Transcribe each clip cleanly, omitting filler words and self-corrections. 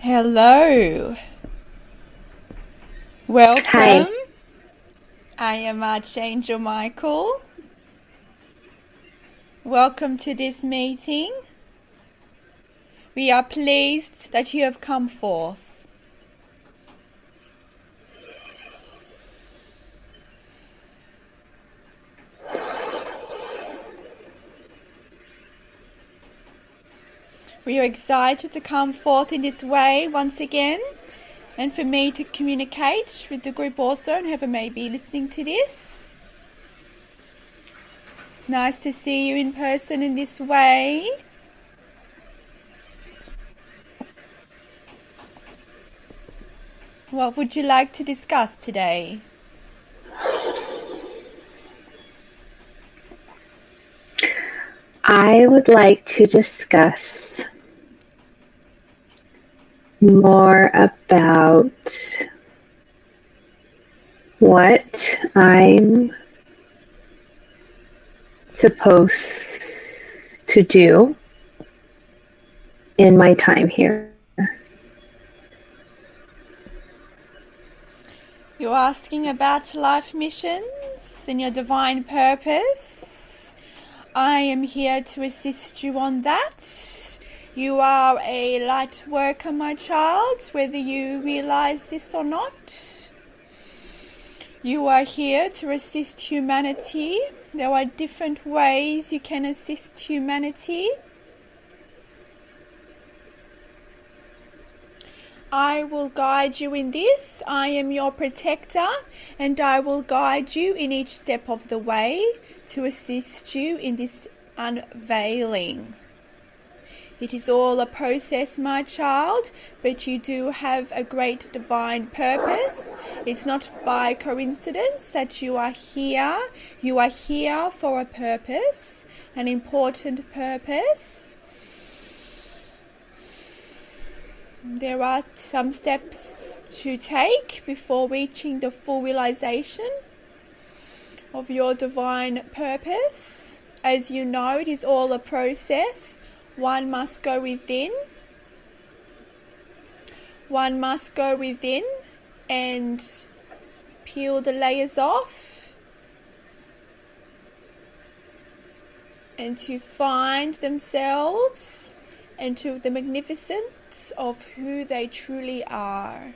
Hello. Welcome. Hi. I am Archangel Michael. Welcome to this meeting. We are pleased that you have come forth. We are excited to come forth in this way once again, and for me to communicate with the group also, and whoever may be listening to this. Nice to see you in person in this way. What would you like to discuss today? I would like to discuss more about what I'm supposed to do in my time here. You're asking about life missions and your divine purpose. I am here to assist you on that. You are a light worker, my child, whether you realize this or not. You are here to assist humanity. There are different ways you can assist humanity. I will guide you in this. I am your protector, and I will guide you in each step of the way to assist you in this unveiling. It is all a process, my child, but you do have a great divine purpose. It's not by coincidence that you are here. You are here for a purpose, an important purpose. There are some steps to take before reaching the full realization of your divine purpose. As you know, it is all a process. One must go within. One must go within and peel the layers off, and to find themselves and to the magnificence of who they truly are.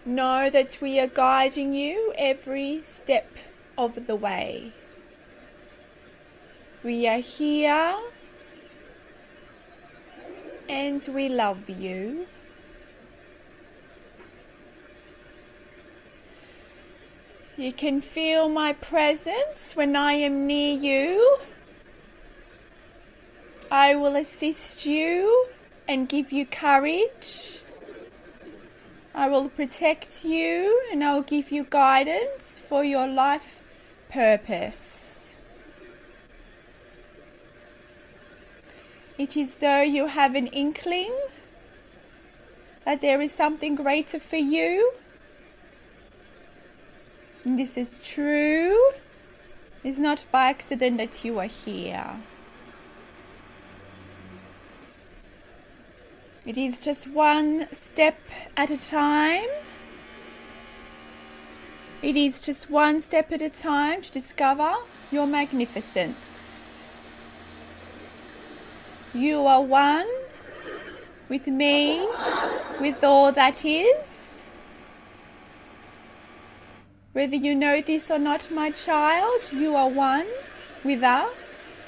Know that we are guiding you every step of the way. We are here and we love you. You can feel my presence when I am near you. I will assist you and give you courage. I will protect you and I will give you guidance for your life purpose. It is though you have an inkling that there is something greater for you. And this is true. It's not by accident that you are here. It is just one step at a time. It is just one step at a time to discover your magnificence. You are one with me, with all that is. Whether you know this or not, my child, you are one with us.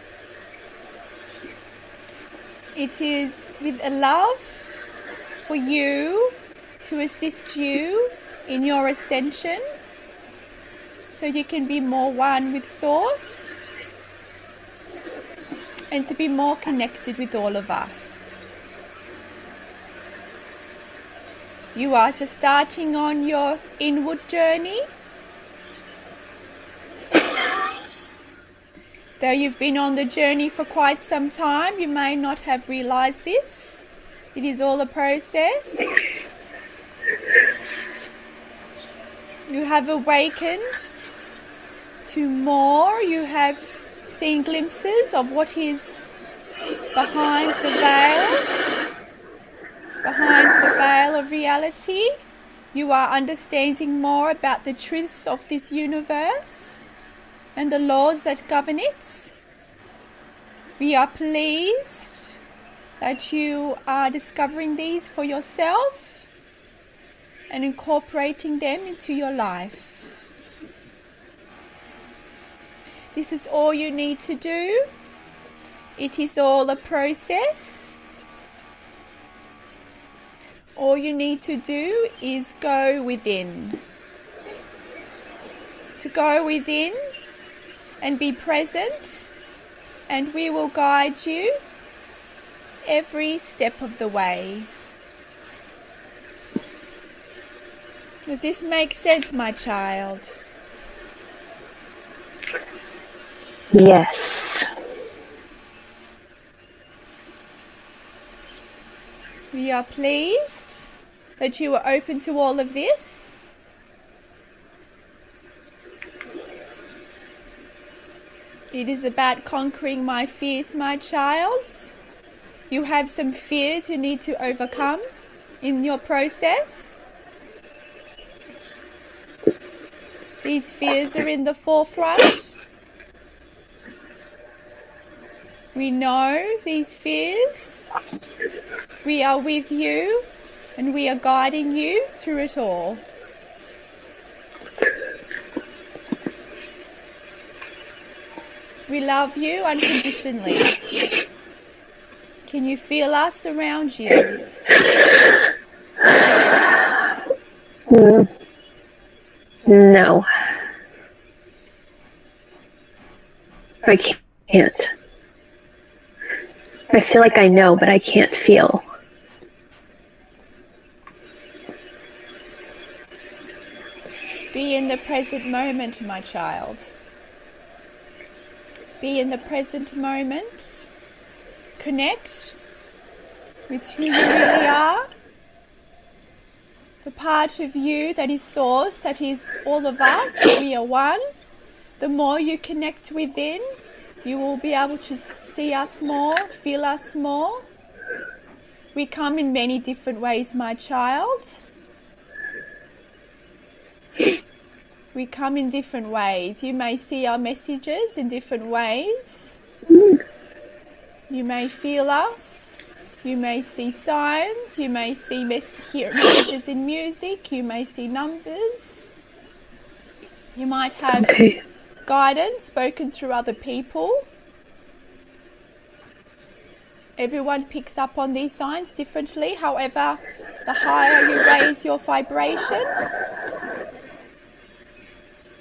It is with a love for you to assist you in your ascension, so you can be more one with Source and to be more connected with all of us. You are just starting on your inward journey. Though you've been on the journey for quite some time, you may not have realized this. It is all a process. You have awakened to more. You have seen glimpses of what is behind the veil. behind the veil of reality. You are understanding more about the truths of this universe and the laws that govern it. We are pleased that you are discovering these for yourself and incorporating them into your life. This is all you need to do. It is all a process. All you need to do is go within. To go within and be present, and we will guide you every step of the way. Does this make sense, my child? Yes. We are pleased that you are open to all of this. It is about conquering my fears, my child. You have some fears you need to overcome in your process. These fears are in the forefront. We know these fears. We are with you and we are guiding you through it all. We love you unconditionally. Can you feel us around you? No. I can't. I feel like I know, but I can't feel. Be in the present moment, my child. Be in the present moment. Connect with who you really are. The part of you that is source, that is all of us, we are one. The more you connect within, you will be able to see us more, feel us more. We come in many different ways, my child. We come in different ways. You may see our messages in different ways. You may feel us. You may see signs. You may hear messages in music. You may see numbers. You might have guidance spoken through other people. Everyone picks up on these signs differently. However, the higher you raise your vibration,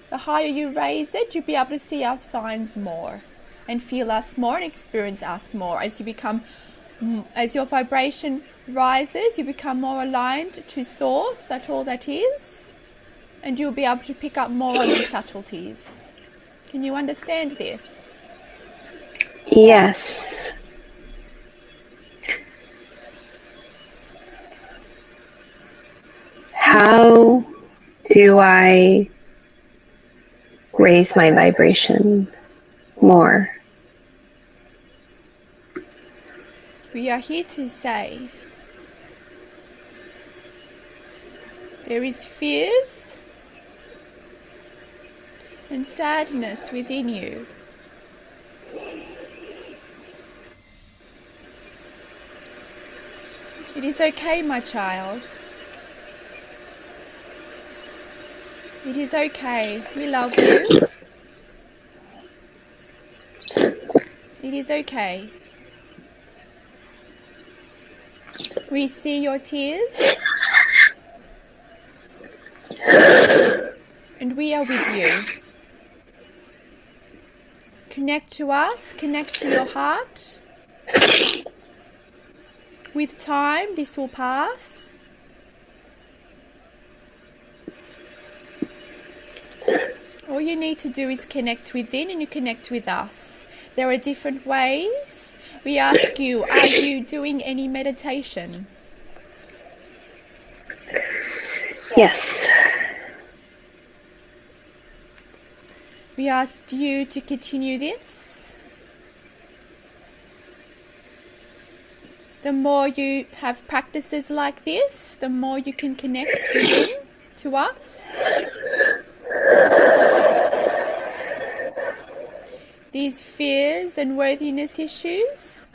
the higher you raise it, you'll be able to see our signs more and feel us more and experience us more. As your vibration rises, you become more aligned to source, that's all that is, and you'll be able to pick up more on the subtleties. Can you understand this? Yes. How do I raise my vibration more? We are here to say there is fears and sadness within you. It is okay, my child. It is okay. We love you. It is okay. We see your tears. And we are with you. Connect to us. Connect to your heart. With time, this will pass. All you need to do is connect within and you connect with us. There are different ways. We ask you, are you doing any meditation? Yes. We asked you to continue this. The more you have practices like this, the more you can connect within to us. These fears and worthiness issues,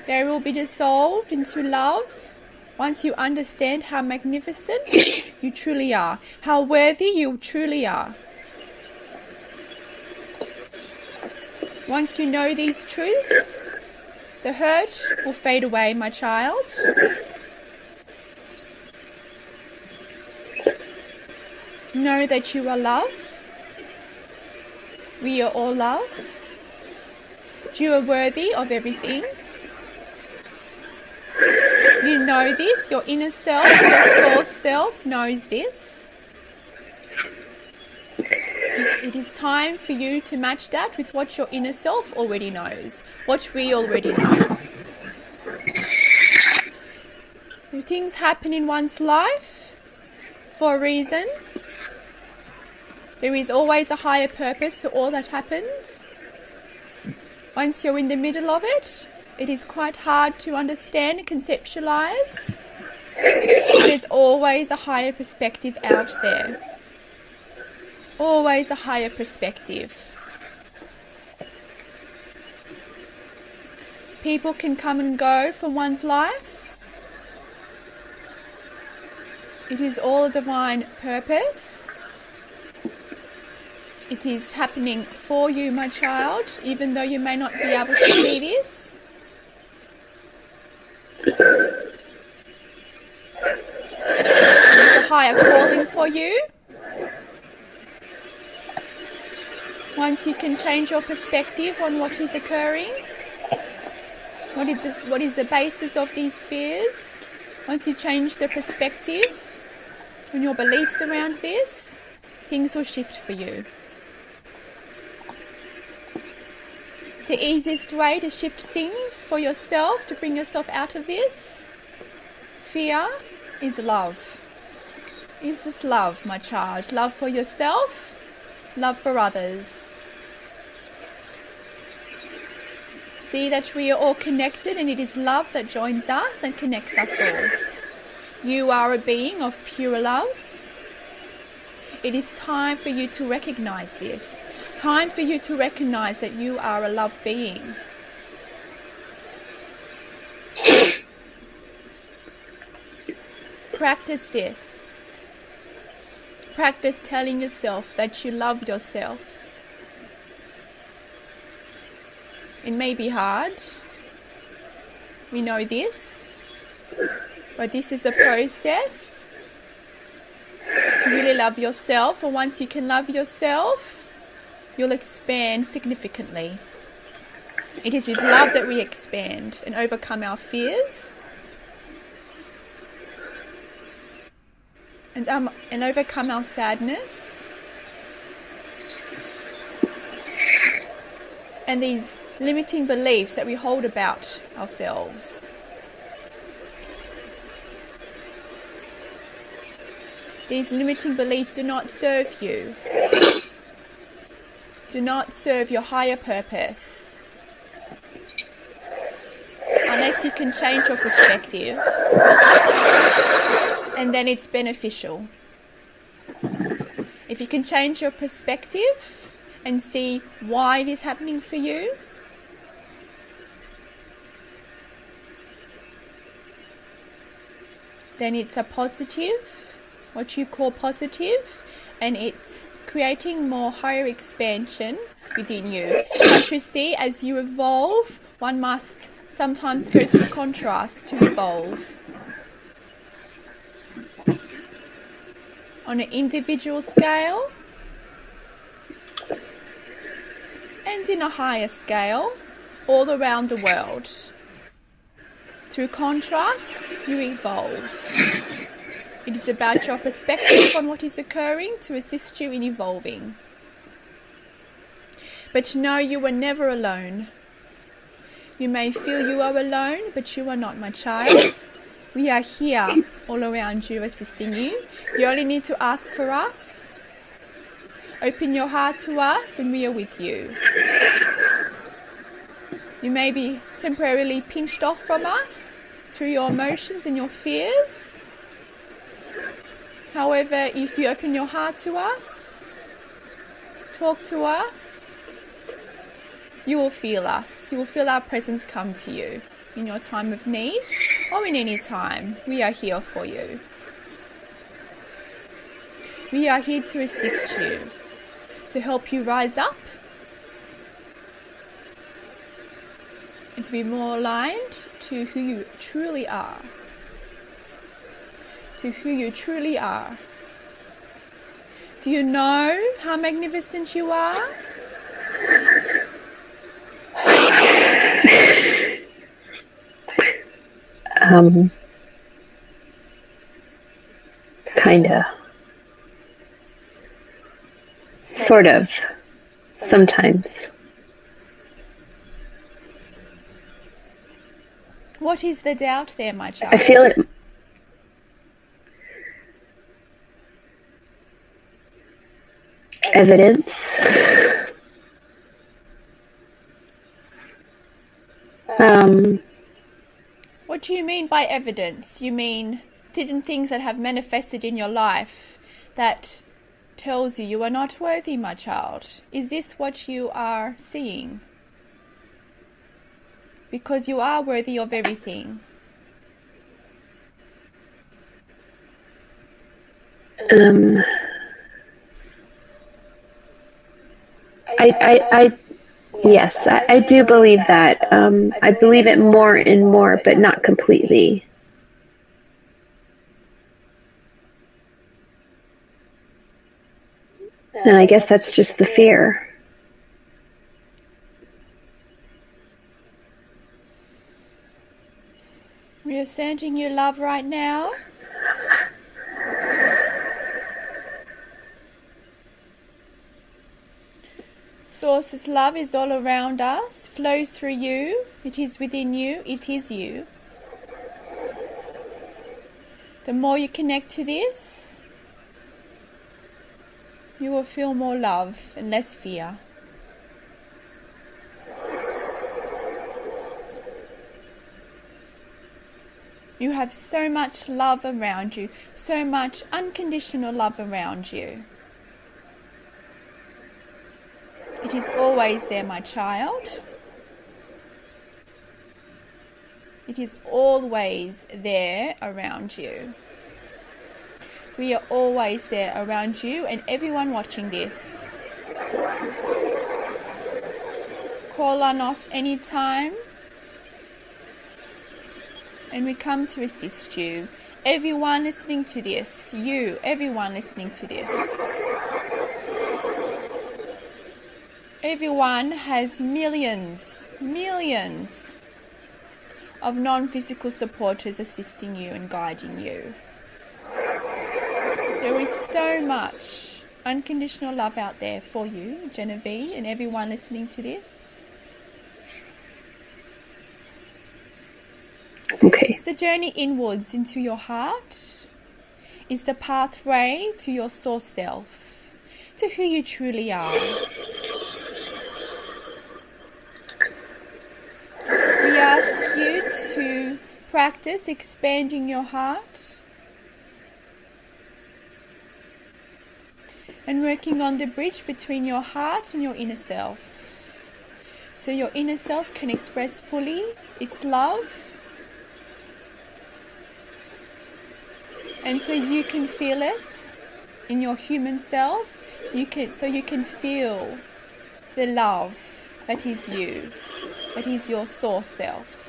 they will be dissolved into love once you understand how magnificent you truly are, how worthy you truly are. Once you know these truths, the hurt will fade away, my child. Know that you are love. We are all love. You are worthy of everything. You know this, your inner self, your source self knows this. It is time for you to match that with what your inner self already knows, what we already know. Things happen in one's life for a reason. There is always a higher purpose to all that happens. Once you're in the middle of it, it is quite hard to understand and conceptualize. There's always a higher perspective out there. Always a higher perspective. People can come and go from one's life. It is all a divine purpose. It is happening for you, my child, even though you may not be able to see this. There's a higher calling for you. Once you can change your perspective on what is occurring, what is the basis of these fears, once you change the perspective and your beliefs around this, things will shift for you. The easiest way to shift things for yourself, to bring yourself out of this fear, is love. It's just love, my child. Love for yourself, love for others. See that we are all connected, and it is love that joins us and connects us all. You are a being of pure love. It is time for you to recognize this. Time for you to recognize that you are a love being. Practice this. Practice telling yourself that you love yourself. It may be hard. We know this. But this is a process to really love yourself. And once you can love yourself, you'll expand significantly. It is with love that we expand and overcome our fears. And overcome our sadness. And these limiting beliefs that we hold about ourselves. These limiting beliefs do not serve you. Do not serve your higher purpose. Unless you can change your perspective. And then it's beneficial. If you can change your perspective and see why it is happening for you, then it's a positive, what you call positive, and it's creating more higher expansion within you. But you see, as you evolve, one must sometimes go through contrast to evolve. On an individual scale and in a higher scale all around the world. Through contrast, you evolve. It is about your perspective on what is occurring to assist you in evolving. But know you are never alone. You may feel you are alone, but you are not, my child. We are here all around you, assisting you. You only need to ask for us. Open your heart to us and we are with you. You may be temporarily pinched off from us through your emotions and your fears. However, if you open your heart to us, talk to us, you will feel us. You will feel our presence come to you in your time of need or in any time. We are here for you. We are here to assist you, to help you rise up and to be more aligned to who you truly are. To who you truly are. Do you know how magnificent you are? Kinda. Sort of. Sometimes. What is the doubt there, my child? I feel it. Evidence. What do you mean by evidence? You mean hidden things that have manifested in your life that tells you are not worthy, my child. Is this what you are seeing? Because you are worthy of everything. Yes, I do believe that. I believe it more and more, but not completely. And I guess that's just the fear. We are sending you love right now. Source's love is all around us, flows through you, it is within you, it is you. The more you connect to this, you will feel more love and less fear. You have so much love around you, so much unconditional love around you. It is always there, my child. It is always there around you. We are always there around you and everyone watching this. Call on us anytime and we come to assist you. Everyone listening to this, everyone listening to this. Everyone has millions of non-physical supporters assisting you and guiding you. There is so much unconditional love out there for you, Genevee, and everyone listening to this. Okay. It's the journey inwards into your heart. It's the pathway to your source self, to who you truly are. We ask you to practice expanding your heart and working on the bridge between your heart and your inner self. So your inner self can express fully its love, and so you can feel it in your human self. You can feel the love that is you. That is your source self.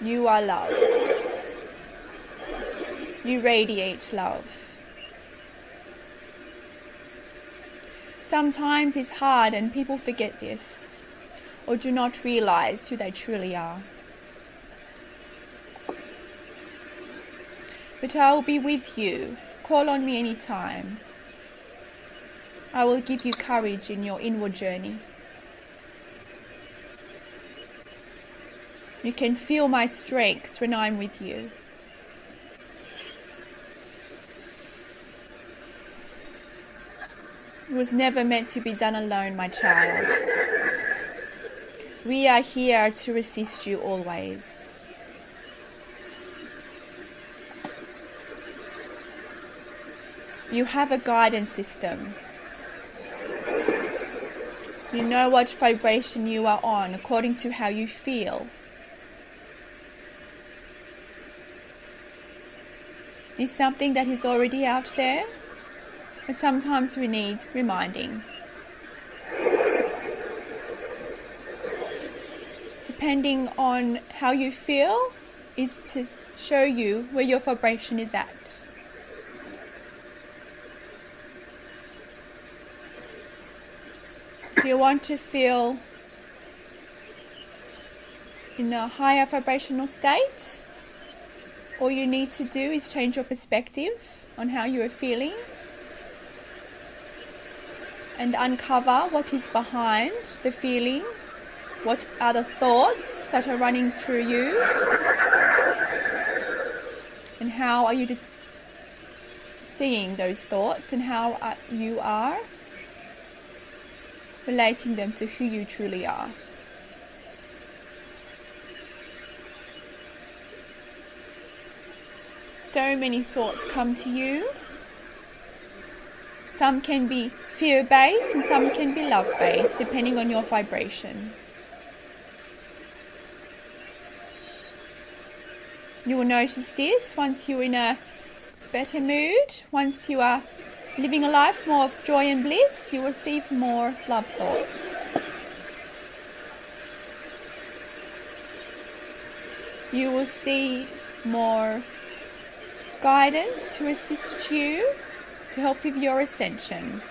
You are love. You radiate love. Sometimes it's hard and people forget this or do not realize who they truly are. But I will be with you. Call on me anytime. I will give you courage in your inward journey. You can feel my strength when I'm with you. It was never meant to be done alone, my child. We are here to assist you always. You have a guidance system. You know what vibration you are on according to how you feel. Is something that is already out there, and sometimes we need reminding. Depending on how you feel is to show you where your vibration is at. If you want to feel in a higher vibrational state, all you need to do is change your perspective on how you are feeling and uncover what is behind the feeling, what are the thoughts that are running through you, and how are you seeing those thoughts, and how you are relating them to who you truly are. So many thoughts come to you. Some can be fear-based and some can be love-based, depending on your vibration. You will notice this once you're in a better mood, once you are living a life more of joy and bliss, you receive more love thoughts. You will see more guidance to assist you, to help with your ascension.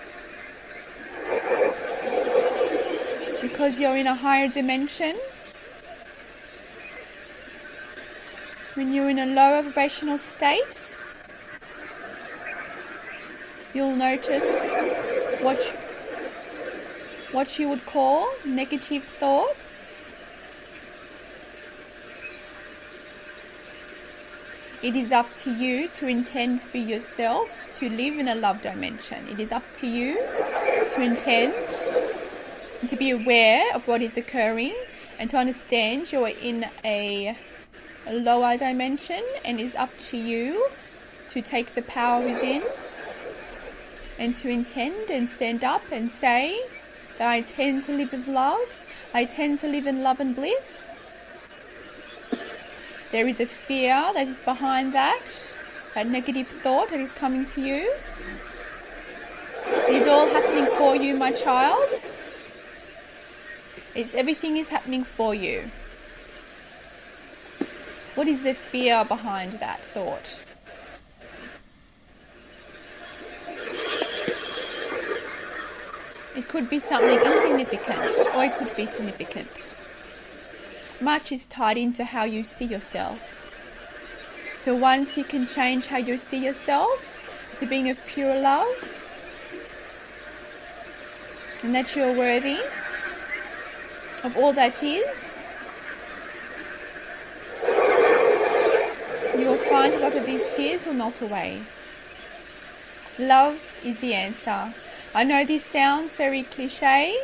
Because you're in a higher dimension, when you're in a lower vibrational state, you'll notice what you would call negative thoughts. It is up to you to intend for yourself to live in a love dimension. It is up to you to intend and to be aware of what is occurring and to understand you are in a lower dimension, and it is up to you to take the power within and to intend and stand up and say that I intend to live with love, I intend to live in love and bliss. There is a fear that is behind that negative thought that is coming to you. It is all happening for you, my child. Everything is happening for you. What is the fear behind that thought? It could be something insignificant, or it could be significant. Much is tied into how you see yourself. So once you can change how you see yourself as a being of pure love, and that you're worthy of all that is, you will find a lot of these fears will melt away. Love is the answer. I know this sounds very cliche,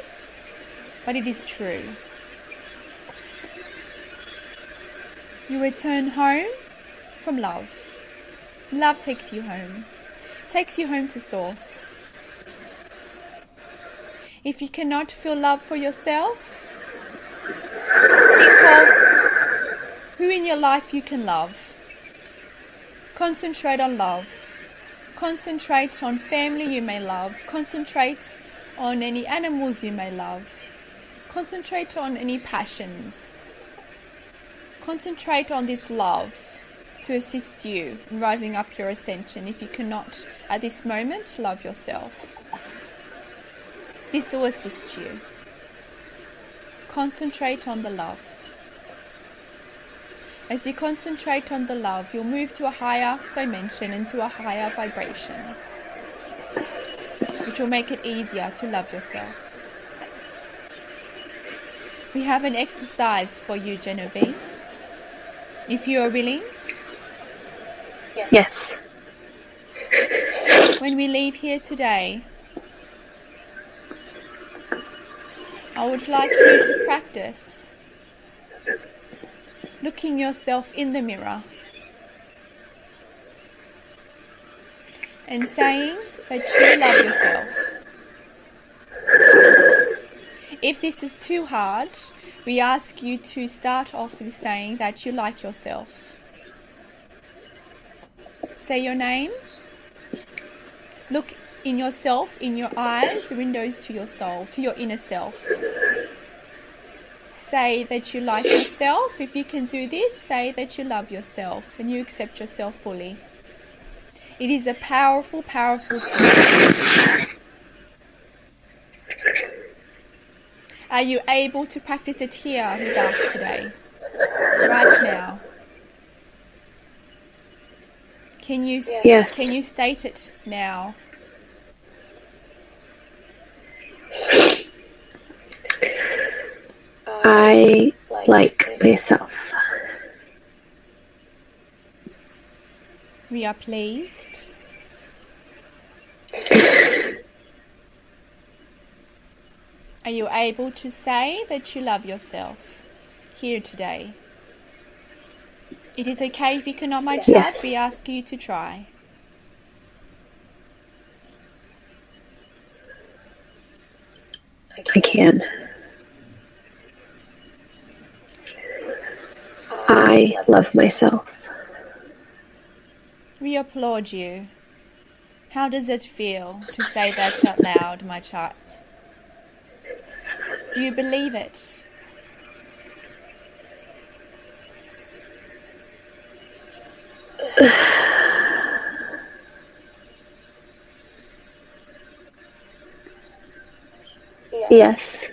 but it is true. You return home from love. Love takes you home. Takes you home to source. If you cannot feel love for yourself, think of who in your life you can love. Concentrate on love. Concentrate on family you may love. Concentrate on any animals you may love. Concentrate on any passions. Concentrate on this love to assist you in rising up your ascension if you cannot at this moment love yourself. This will assist you. Concentrate on the love. As you concentrate on the love, you'll move to a higher dimension and to a higher vibration, which will make it easier to love yourself. We have an exercise for you, Genevee. If you are willing. Yes. When we leave here today, I would like you to practice looking yourself in the mirror and saying that you love yourself. If this is too hard, we ask you to start off with saying that you like yourself. Say your name. Look in yourself, in your eyes, windows to your soul, to your inner self. Say that you like yourself. If you can do this, say that you love yourself and you accept yourself fully. It is a powerful, powerful tool. Are you able to practice it here with us today? Right now? Yes. Can you state it now? I like myself. We are pleased. Are you able to say that you love yourself here today? It is okay if you cannot, my child. Yes. We ask you to try. I can. I love myself. We applaud you. How does it feel to say that out loud, my child? Do you believe it? Yes.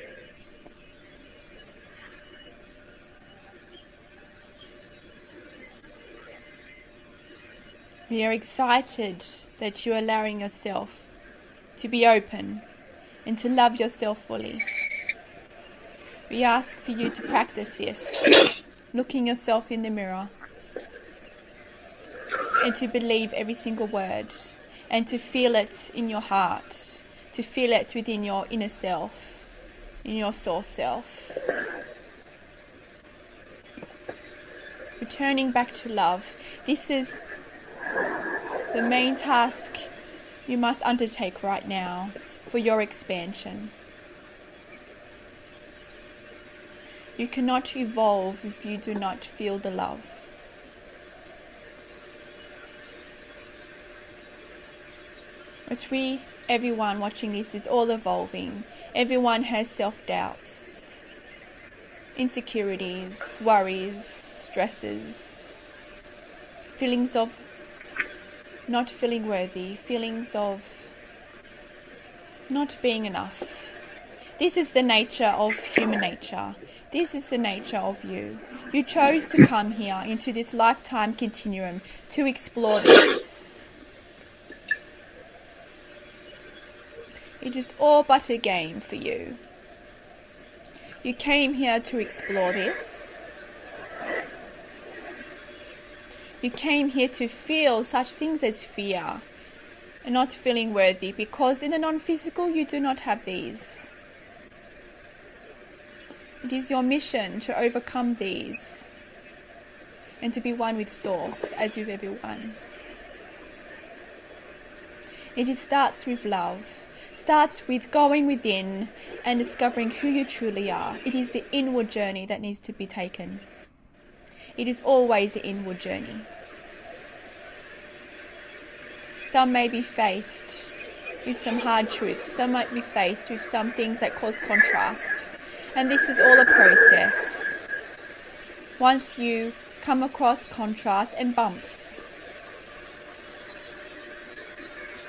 We are excited that you are allowing yourself to be open and to love yourself fully. We ask for you to practice this, looking yourself in the mirror, and to believe every single word, and to feel it in your heart, to feel it within your inner self, in your soul self. Returning back to love. This is the main task you must undertake right now for your expansion. You cannot evolve if you do not feel the love. But everyone watching this is all evolving. Everyone has self-doubts, insecurities, worries, stresses, feelings of not feeling worthy, feelings of not being enough. This is the nature of human nature. This is the nature of you. You chose to come here into this lifetime continuum to explore this. It is all but a game for you. You came here to explore this. You came here to feel such things as fear and not feeling worthy, because in the non-physical you do not have these. It is your mission to overcome these and to be one with Source as with everyone. It starts with love, starts with going within and discovering who you truly are. It is the inward journey that needs to be taken. It is always the inward journey. Some may be faced with some hard truths. Some might be faced with some things that cause contrast. And this is all a process. Once you come across contrast and bumps,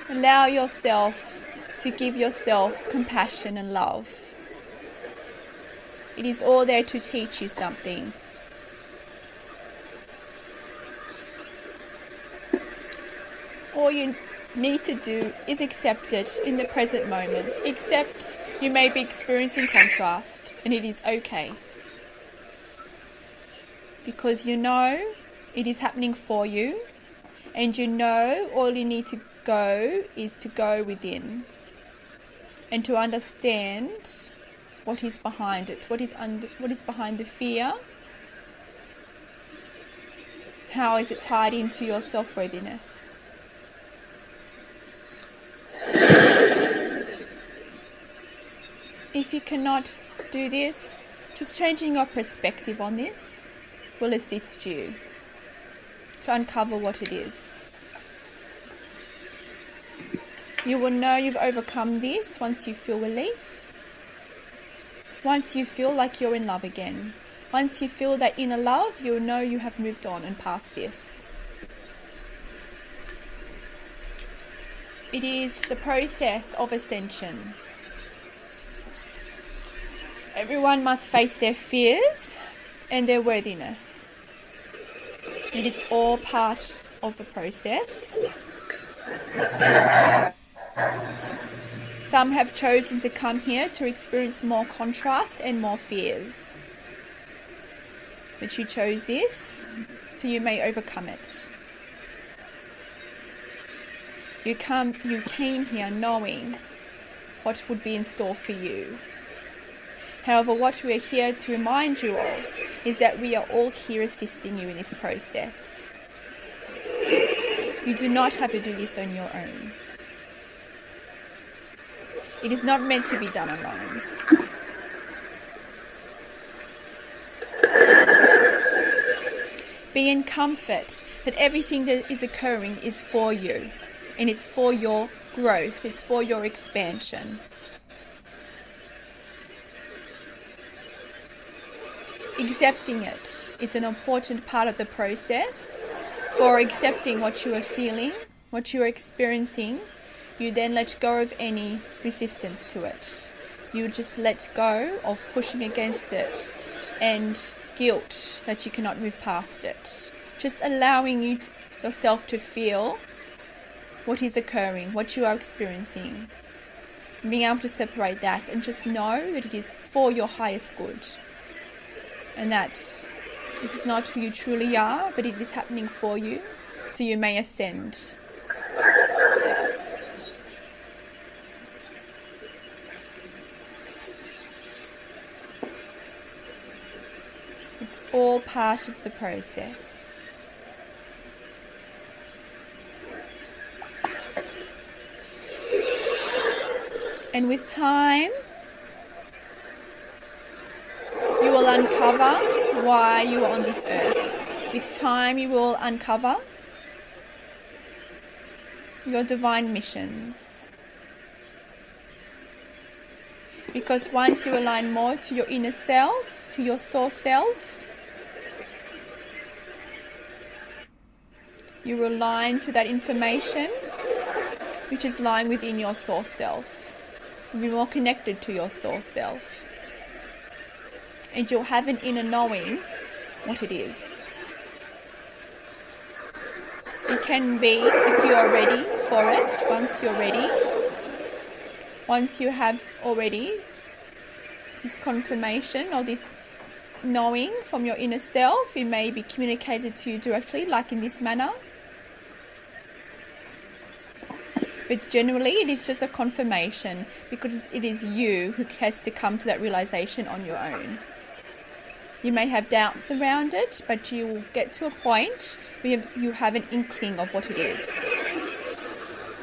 allow yourself to give yourself compassion and love. It is all there to teach you something. All you need to do is accept it in the present moment. Accept you may be experiencing contrast, and it is okay. Because you know it is happening for you, and you know all you need to go is to go within and to understand what is behind it, what is behind the fear, How is it tied into your self-worthiness? If you cannot do this, just changing your perspective on this will assist you to uncover what it is. You will know you've overcome this once you feel relief, once you feel like you're in love again. Once you feel that inner love, you'll know you have moved on and past this. It is the process of ascension. Everyone must face their fears and their worthiness. It is all part of the process. Some have chosen to come here to experience more contrast and more fears. But you chose this, so you may overcome it. You came here knowing what would be in store for you. However, what we are here to remind you of is that we are all here assisting you in this process. You do not have to do this on your own. It is not meant to be done alone. Be in comfort that everything that is occurring is for you, and it's for your growth, it's for your expansion. Accepting it is an important part of the process. For accepting what you are feeling, what you are experiencing, you then let go of any resistance to it. You just let go of pushing against it and guilt that you cannot move past it. Just allowing yourself to feel what is occurring, what you are experiencing. Being able to separate that and just know that it is for your highest good. And that this is not who you truly are, but it is happening for you, so you may ascend. It's all part of the process. And with time, you will uncover why you are on this earth. With time, you will uncover your divine missions. Because once you align more to your inner self, to your source self, you will align to that information which is lying within your source self. You'll be more connected to your source self. And you'll have an inner knowing what it is. It can be, if you are ready for it, once you're ready, once you have already this confirmation or this knowing from your inner self, it may be communicated to you directly, like in this manner. But generally, it is just a confirmation because it is you who has to come to that realization on your own. You may have doubts around it, but you will get to a point where you have an inkling of what it is.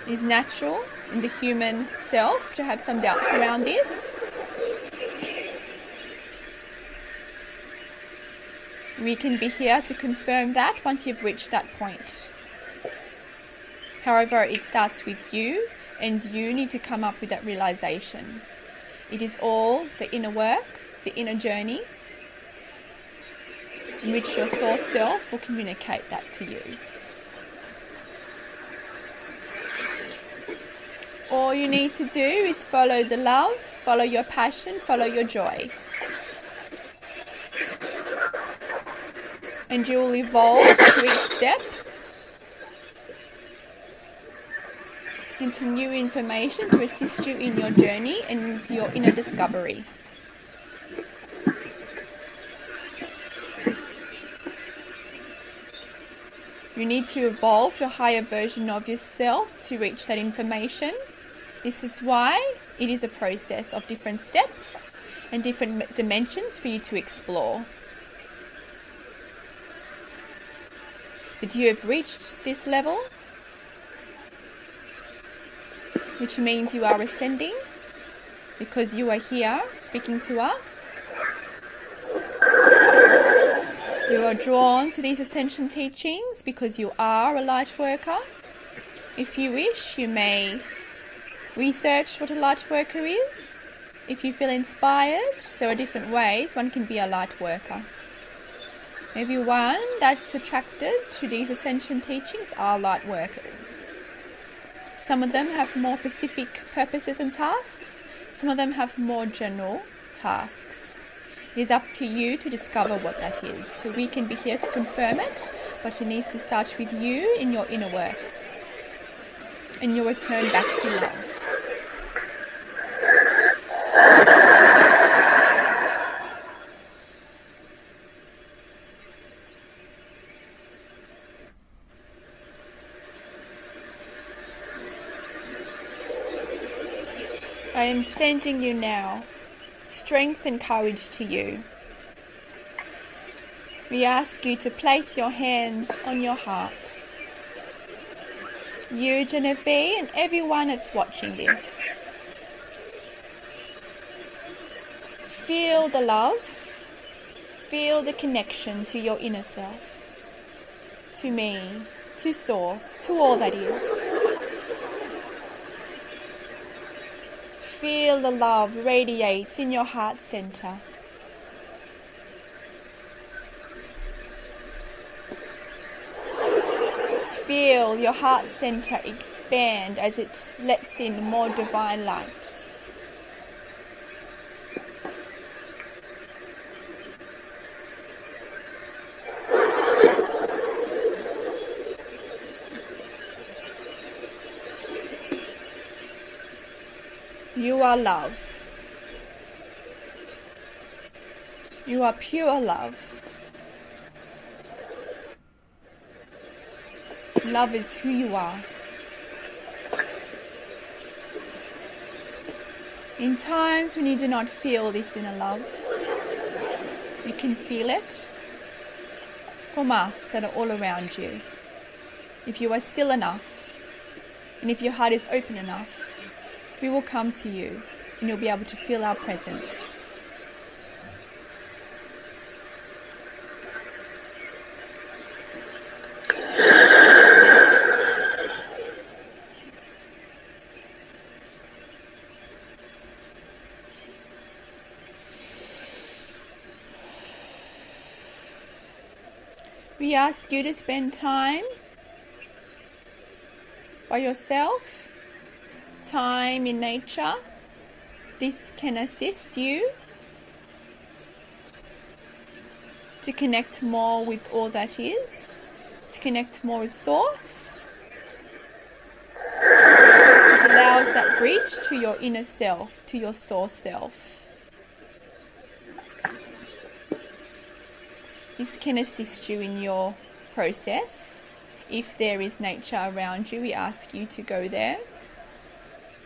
It is natural in the human self to have some doubts around this. We can be here to confirm that once you've reached that point. However, it starts with you, and you need to come up with that realization. It is all the inner work, the inner journey, in which your source self will communicate that to you. All you need to do is follow the love, follow your passion, follow your joy. And you will evolve to each step into new information to assist you in your journey and your inner discovery. You need to evolve to a higher version of yourself to reach that information. This is why it is a process of different steps and different dimensions for you to explore. But you have reached this level, which means you are ascending, because you are here speaking to us. You are drawn to these Ascension teachings because you are a light worker. If you wish, you may research what a light worker is. If you feel inspired, there are different ways one can be a light worker. Everyone that's attracted to these Ascension teachings are light workers. Some of them have more specific purposes and tasks. Some of them have more general tasks. It is up to you to discover what that is. We can be here to confirm it, but it needs to start with you in your inner work and your return back to love. I am sending you now strength and courage to you. We ask you to place your hands on your heart. You, Genevee, and everyone that's watching this. Feel the love, feel the connection to your inner self, to me, to Source, to all that is. Feel the love radiate in your heart center. Feel your heart center expand as it lets in more divine light. You are love. You are pure love. Love is who you are. In times when you do not feel this inner love, you can feel it from us that are all around you. If you are still enough, and if your heart is open enough, we will come to you and you'll be able to feel our presence. We ask you to spend time by yourself, time in nature. This can assist you to connect more with all that is, to connect more with Source. It allows that bridge to your inner self, to your Source self. This can assist you in your process. If there is nature around you, we ask you to go there.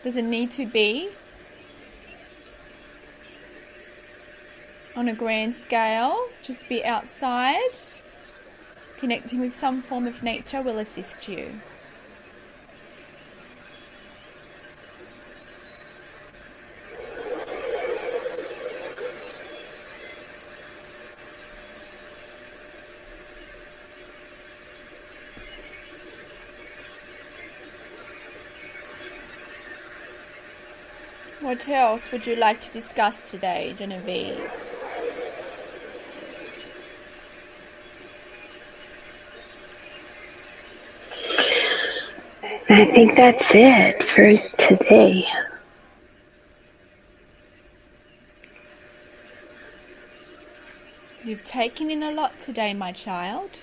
Doesn't need to be on a grand scale, just be outside. Connecting with some form of nature will assist you. What else would you like to discuss today, Genevee? I think that's it for today. You've taken in a lot today, my child.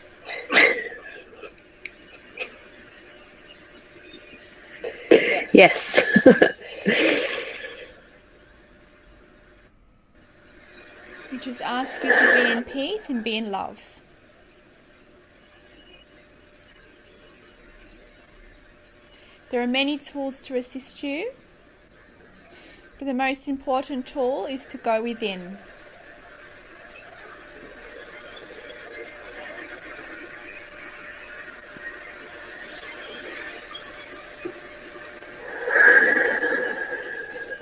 Yes. We just ask you to be in peace and be in love. There are many tools to assist you, but the most important tool is to go within.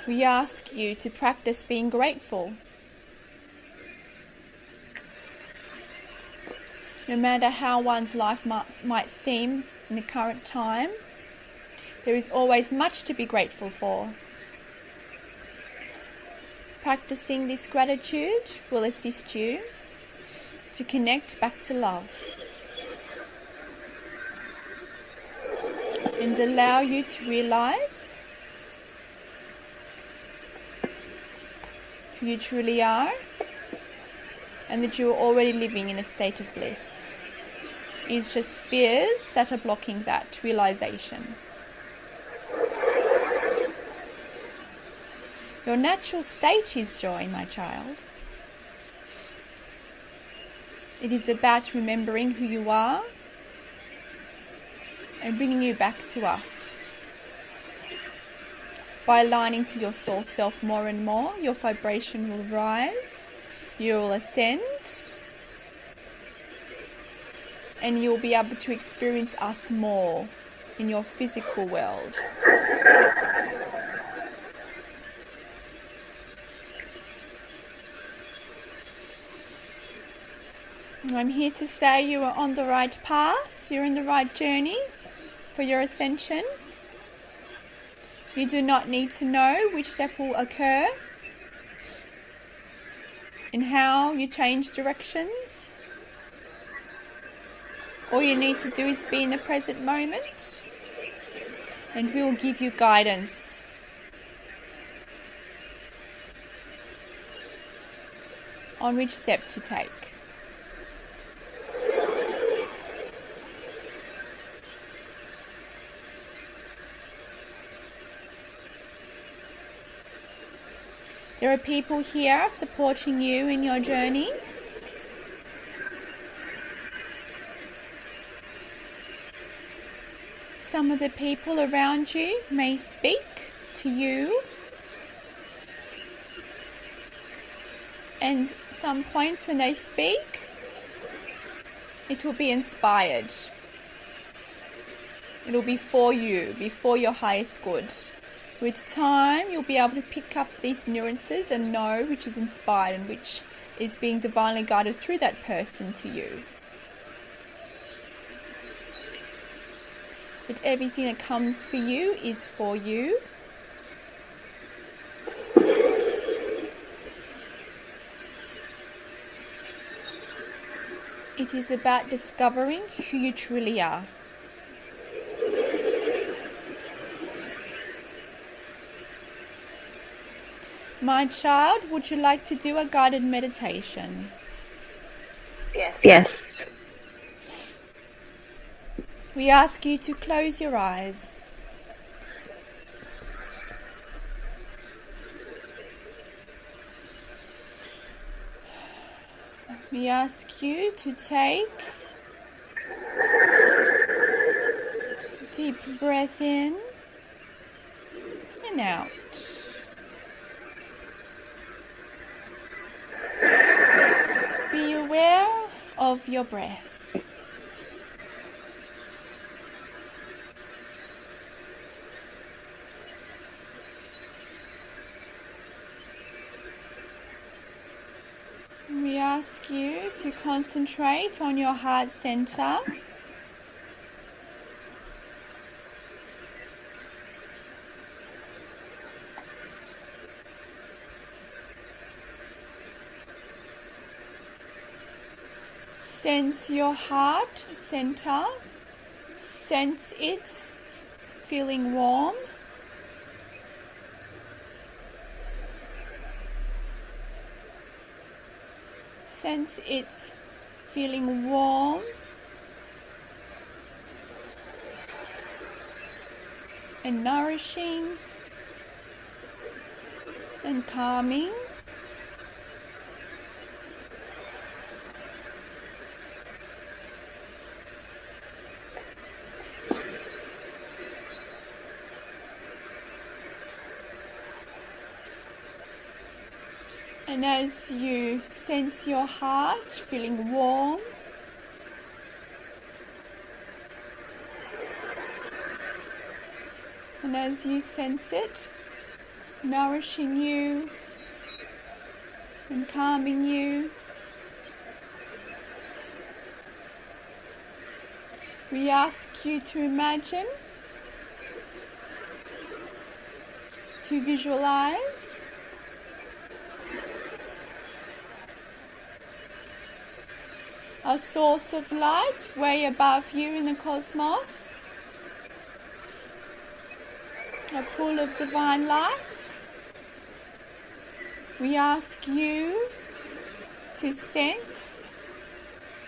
We ask you to practice being grateful. No matter how one's life might seem in the current time, there is always much to be grateful for. Practicing this gratitude will assist you to connect back to love and allow you to realize who you truly are and that you are already living in a state of bliss. It's just fears that are blocking that realization. Your natural state is joy, my child. It is about remembering who you are and bringing you back to us. By aligning to your source self more and more, your vibration will rise, you will ascend, and you'll be able to experience us more in your physical world. I'm here to say you are on the right path, you're in the right journey for your ascension. You do not need to know which step will occur and how you change directions. All you need to do is be in the present moment, and we will give you guidance. On which step to take. There are people here supporting you in your journey. Some of the people around you may speak to you, and some points when they speak, it will be inspired. It will be for you, be for your highest good. With time, you'll be able to pick up these nuances and know which is inspired and which is being divinely guided through that person to you. But everything that comes for you is for you. It is about discovering who you truly are. My child, would you like to do a guided meditation? Yes. We ask you to close your eyes. We ask you to take a deep breath in and out. Be aware of your breath. We ask you to concentrate on your heart center. Sense your heart center. Sense it feeling warm. Sense it's feeling warm and nourishing and calming. And as you sense your heart feeling warm, and as you sense it nourishing you and calming you. We ask you to imagine, to visualize a source of light way above you in the cosmos, a pool of divine light. We ask you to sense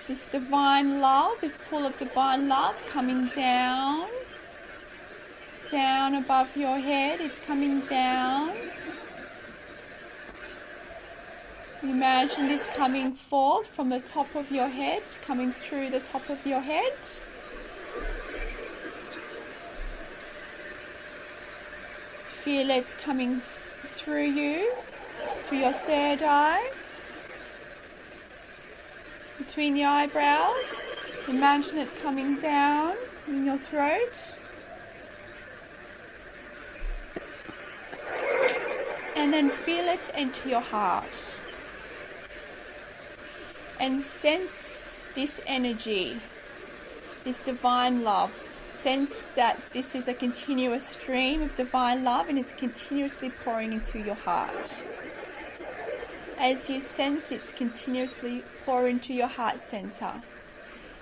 this divine love, this pool of divine love coming down above your head. It's coming down. Imagine this coming forth from the top of your head, coming through the top of your head. Feel it coming through you, through your third eye, between the eyebrows. Imagine it coming down in your throat. And then feel it enter your heart. And sense this energy, this divine love. Sense that this is a continuous stream of divine love and is continuously pouring into your heart. As you sense it's continuously pour into your heart center,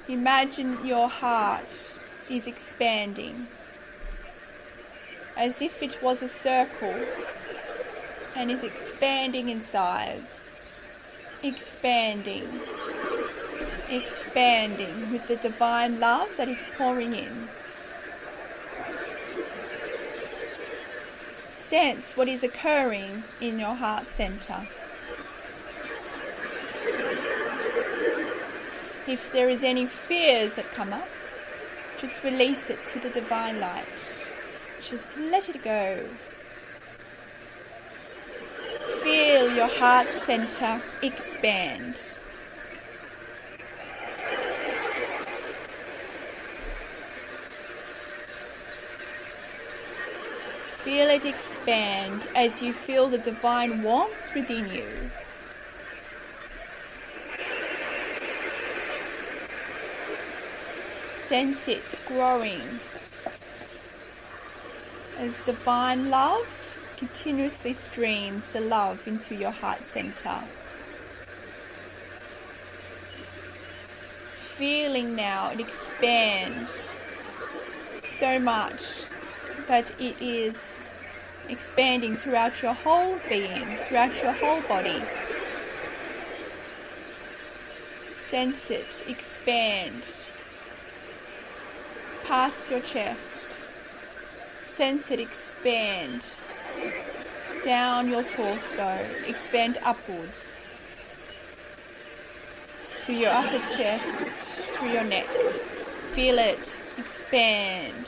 imagine your heart is expanding as if it was a circle and is expanding in size. Expanding with the divine love that is pouring in. Sense what is occurring in your heart center. If there is any fears that come up, just release it to the divine light. Just let it go. Feel your heart center expand. Feel it expand as you feel the divine warmth within you. Sense it growing as divine love continuously streams the love into your heart center. Feeling now it expand so much that it is expanding throughout your whole being, throughout your whole body. Sense it expand past your chest. Sense it expand down your torso, expand upwards through your upper chest, through your neck. Feel it expand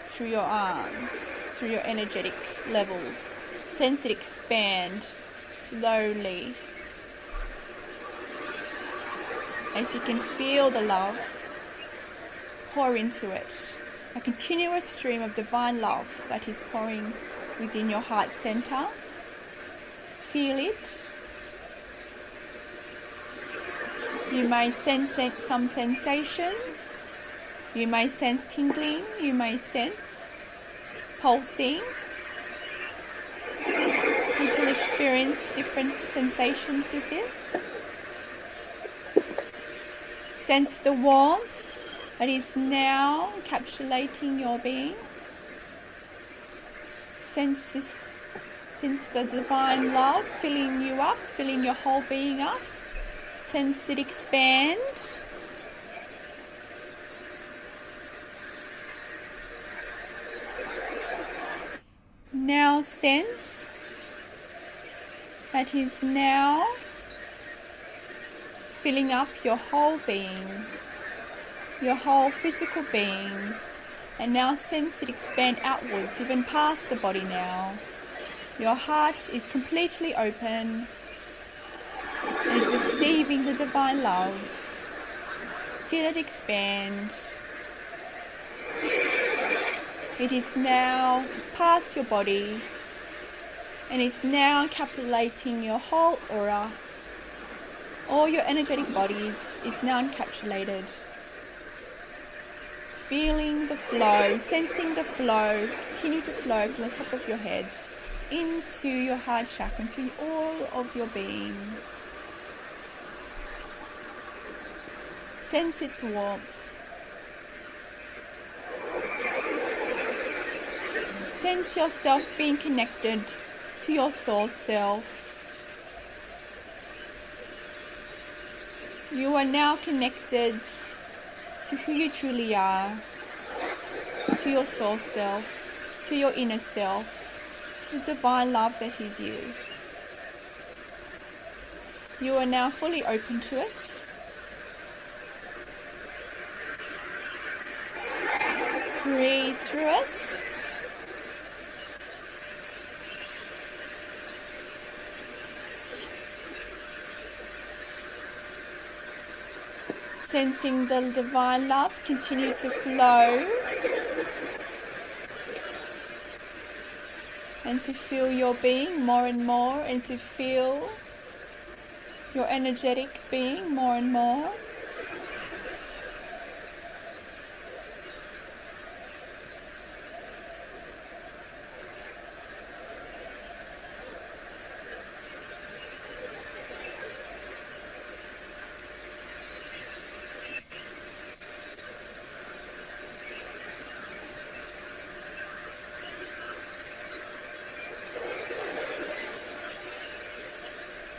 through your arms, through your energetic levels. Sense it expand slowly as you can feel the love pour into it. A continuous stream of divine love that is pouring within your heart center. Feel it. You may sense some sensations. You may sense tingling. You may sense pulsing. People experience different sensations with this. Sense the warmth that is now encapsulating your being. Sense the divine love filling you up, filling your whole being up. Sense it expand. Now sense that is now filling up your whole being, your whole physical being, and now sense it expand outwards, even past the body now. Your heart is completely open and receiving the divine love. Feel it expand. It is now past your body, and it's now encapsulating your whole aura. All your energetic bodies is now encapsulated. Feeling the flow, sensing the flow, continue to flow from the top of your head into your heart chakra, into all of your being. Sense its warmth. Sense yourself being connected to your soul self. You are now connected to who you truly are, to your soul self, to your inner self, to the divine love that is you. You are now fully open to it. Breathe through it. Sensing the divine love continue to flow and to feel your being more and more, and to feel your energetic being more and more.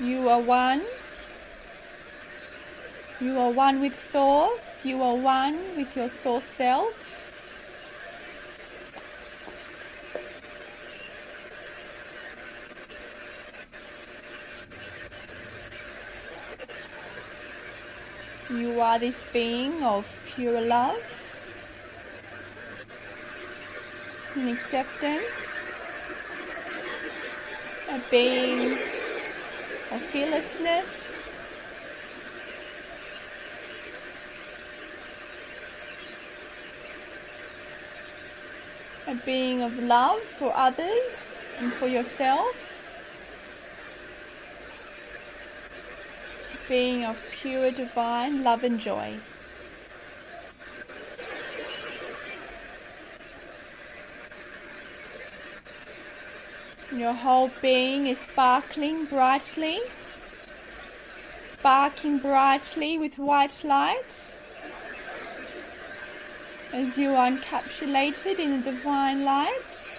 You are one. You are one with Source. You are one with your Source self. You are this being of pure love and acceptance, a being of fearlessness, a being of love for others and for yourself, a being of pure divine love and joy. Your whole being is sparkling brightly, sparking brightly with white light as you are encapsulated in the divine light.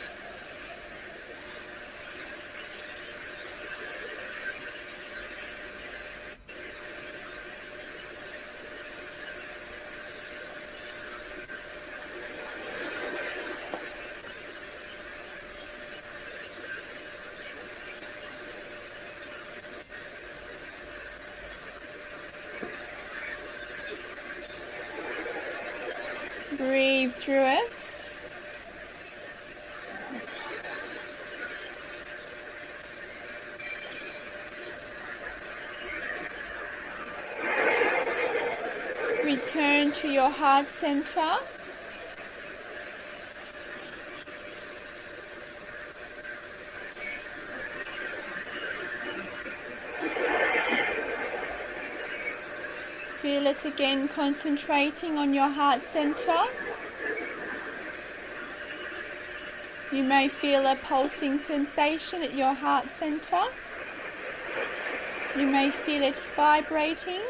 Breathe through it. Return to your heart center. Feel it again, concentrating on your heart center. You may feel a pulsing sensation at your heart center. You may feel it vibrating.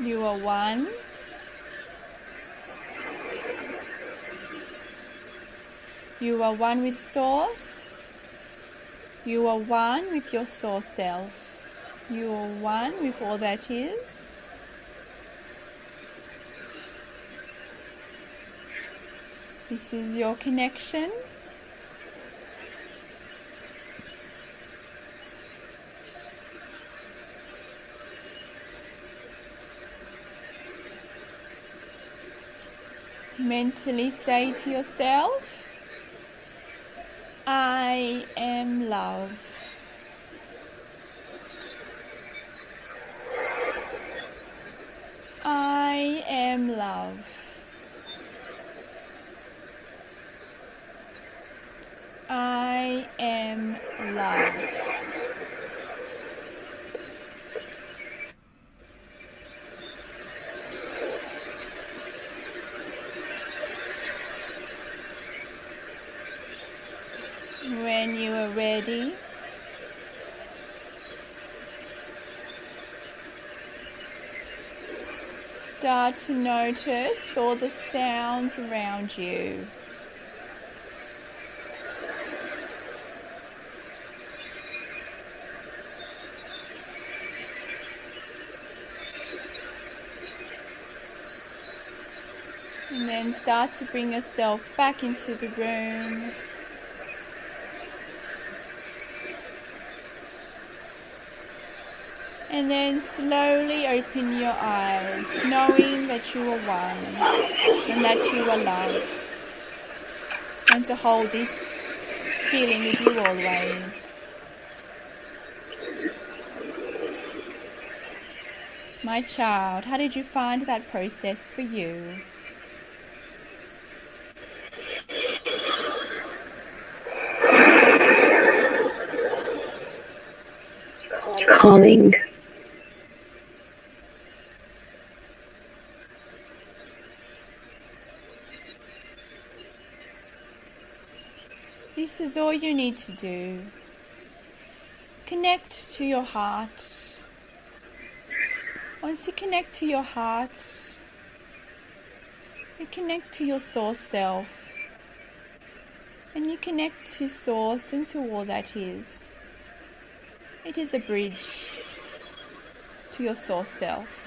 You are one. You are one with Source. You are one with your Source self. You are one with all that is. This is your connection. Mentally say to yourself, I am love. I am love. I am love. When you are ready, start to notice all the sounds around you. And then start to bring yourself back into the room. And then slowly open your eyes, knowing that you are one and that you are love. And to hold this feeling with you always. My child, how did you find that process for you? Calming. This is all you need to do. Connect to your heart. Once you connect to your heart, you connect to your source self. And you connect to source and to all that is. It is a bridge to your source self.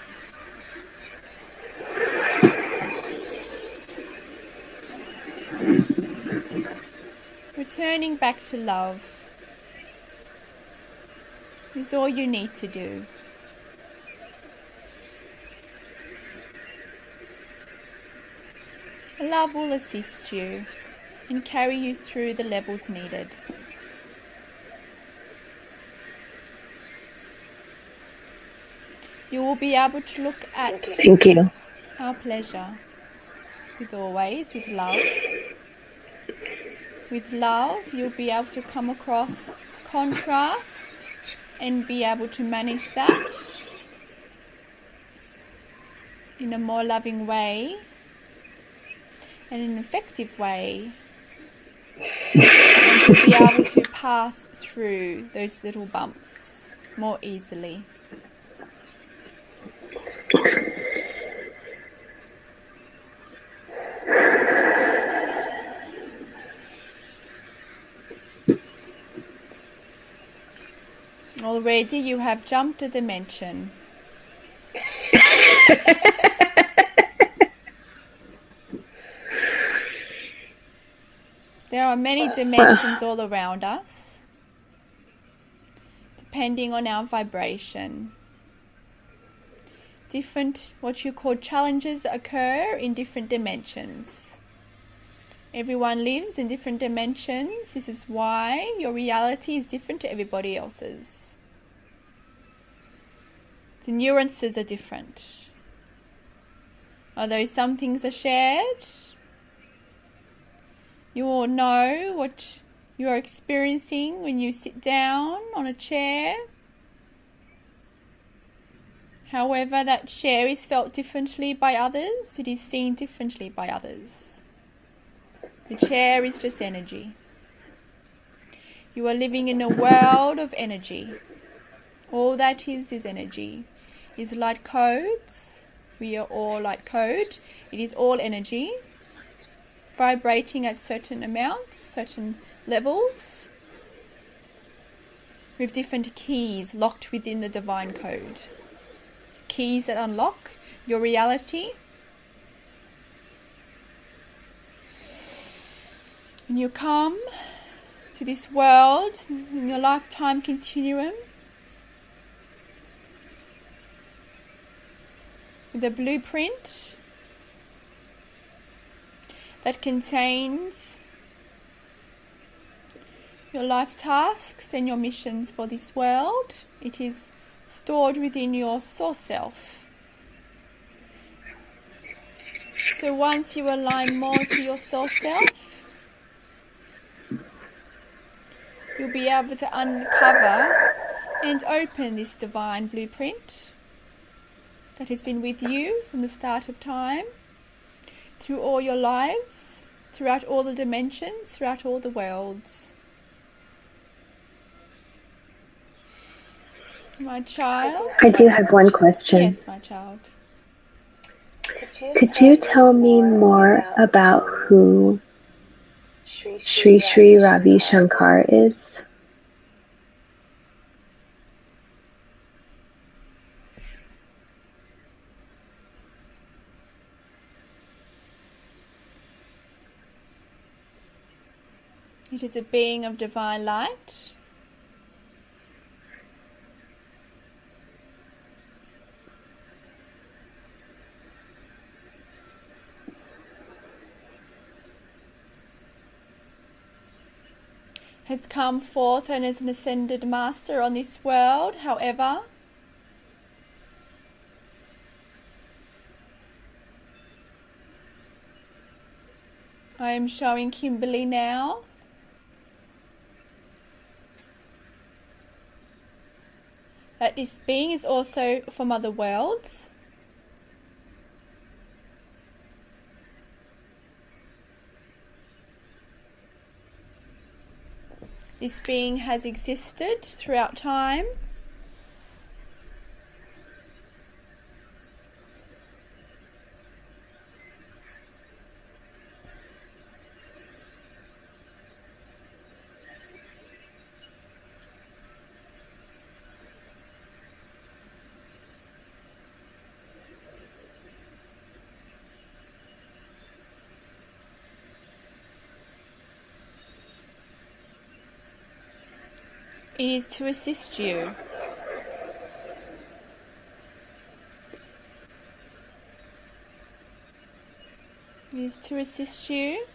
Returning back to love is all you need to do. Love will assist you and carry you through the levels needed. You will be able to look at Thank you. our pleasure with always, with love. With love, you'll be able to come across contrast and be able to manage that in a more loving way and an effective way. And to be able to pass through those little bumps more easily. Already you have jumped a dimension. There are many dimensions all around us, depending on our vibration. Different, what you call challenges, occur in different dimensions. Everyone lives in different dimensions. This is why your reality is different to everybody else's. The nuances are different. Although some things are shared, you all know what you are experiencing when you sit down on a chair. However, that chair is felt differently by others. It is seen differently by others. The chair is just energy. You are living in a world of energy. All that is energy. Is light codes. We are all light code. It is all energy, vibrating at certain amounts, certain levels, with different keys locked within the divine code. Keys that unlock your reality. When you come to this world in your lifetime continuum with a blueprint that contains your life tasks and your missions for this world. It is stored within your source self. So once you align more to your source self, you'll be able to uncover and open this divine blueprint that has been with you from the start of time, through all your lives, throughout all the dimensions, throughout all the worlds. My child? I do have one question. Yes, my child. Could you tell me more about who Sri Sri Ravi Shankar is? It is a being of divine light. Has come forth and is an ascended master on this world. However, I am showing Kimberly now that this being is also from other worlds. This being has existed throughout time. It is to assist you. It is to assist you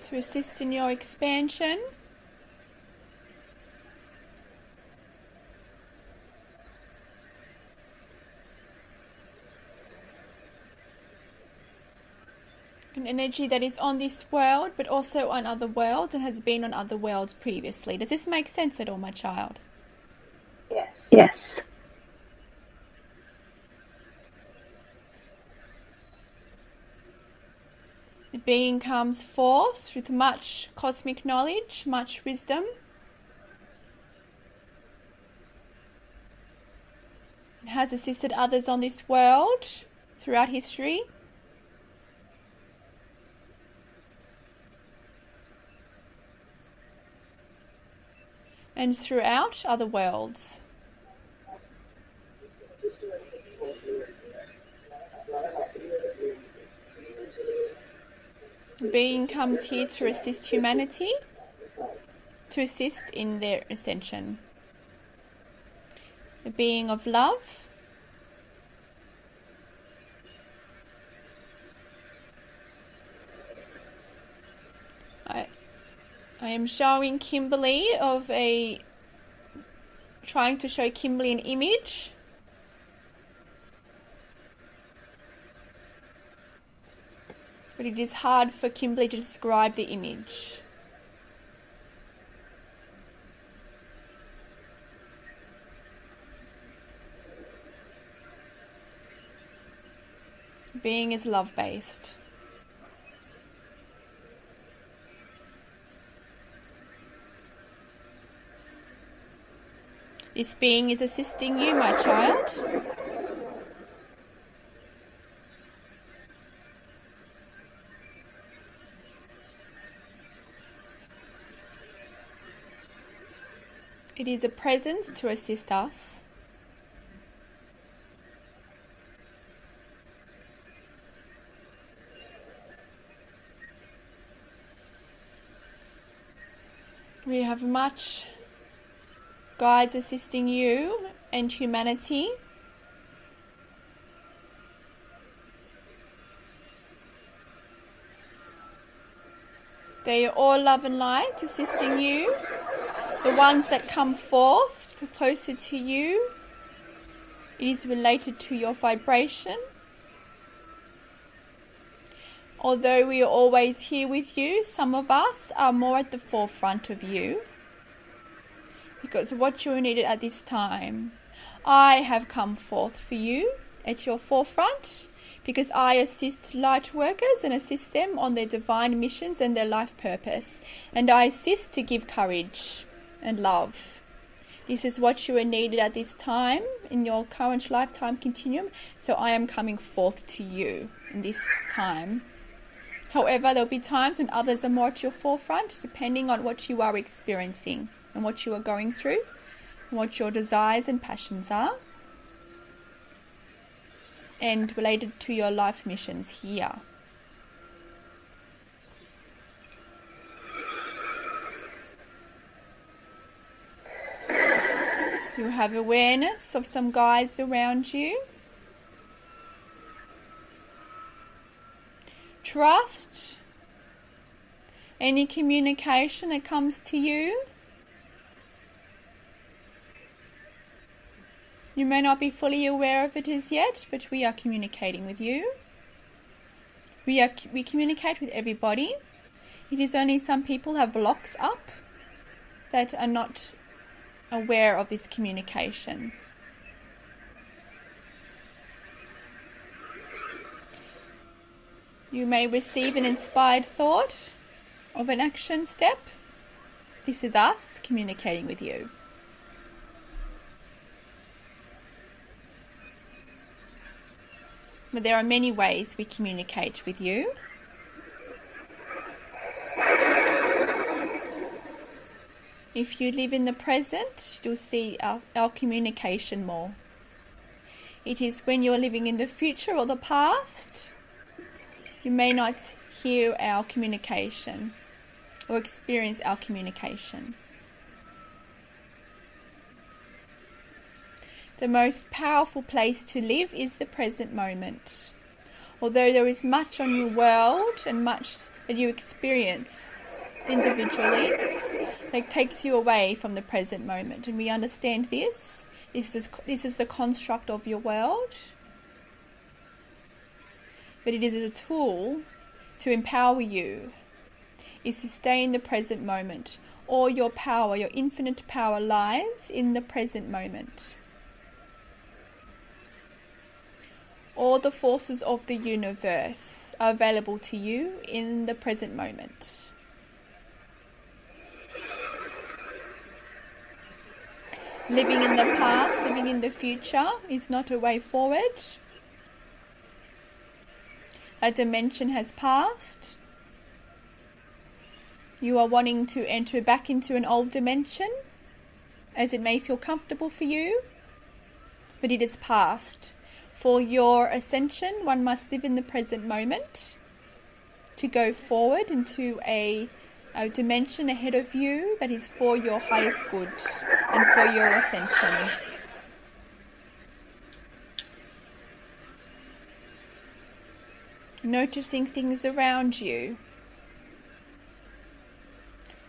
to assist in your expansion. An energy that is on this world, but also on other worlds and has been on other worlds previously. Does this make sense at all, my child? Yes. Yes. The being comes forth with much cosmic knowledge, much wisdom. It has assisted others on this world throughout history. And throughout other worlds. The being comes here to assist humanity, to assist in their ascension. The being of love. I am showing Kimberly trying to show Kimberly an image. But it is hard for Kimberly to describe the image. Being is love-based. This being is assisting you, my child. It is a presence to assist us. We have much guides assisting you and humanity They are all love and light assisting you. The ones that come forth closer to you, it is related to your vibration. Although we are always here with you, some of us are more at the forefront of you because of what you are needed at this time. I have come forth for you at your forefront because I assist light workers and assist them on their divine missions and their life purpose. And I assist to give courage and love. This is what you are needed at this time in your current lifetime continuum. So I am coming forth to you in this time. However, there will be times when others are more at your forefront, depending on what you are experiencing and what you are going through, and what your desires and passions are, and related to your life missions here. You have awareness of some guides around you. Trust any communication that comes to you. You may not be fully aware of it as yet, but we are communicating with you. We communicate with everybody. It is only some people have blocks up that are not aware of this communication. You may receive an inspired thought of an action step. This is us communicating with you. But there are many ways we communicate with you. If you live in the present, you'll see our communication more. It is when you're living in the future or the past, you may not hear our communication or experience our communication. The most powerful place to live is the present moment. Although there is much on your world and much that you experience individually that takes you away from the present moment. And we understand this. This is the construct of your world. But it is a tool to empower you. Is to stay in the present moment. All your power, your infinite power lies in the present moment. All the forces of the universe are available to you in the present moment. Living in the past, living in the future is not a way forward. A dimension has passed. You are wanting to enter back into an old dimension, as it may feel comfortable for you, but it is past. For your ascension, one must live in the present moment to go forward into a dimension ahead of you that is for your highest good and for your ascension. Noticing things around you.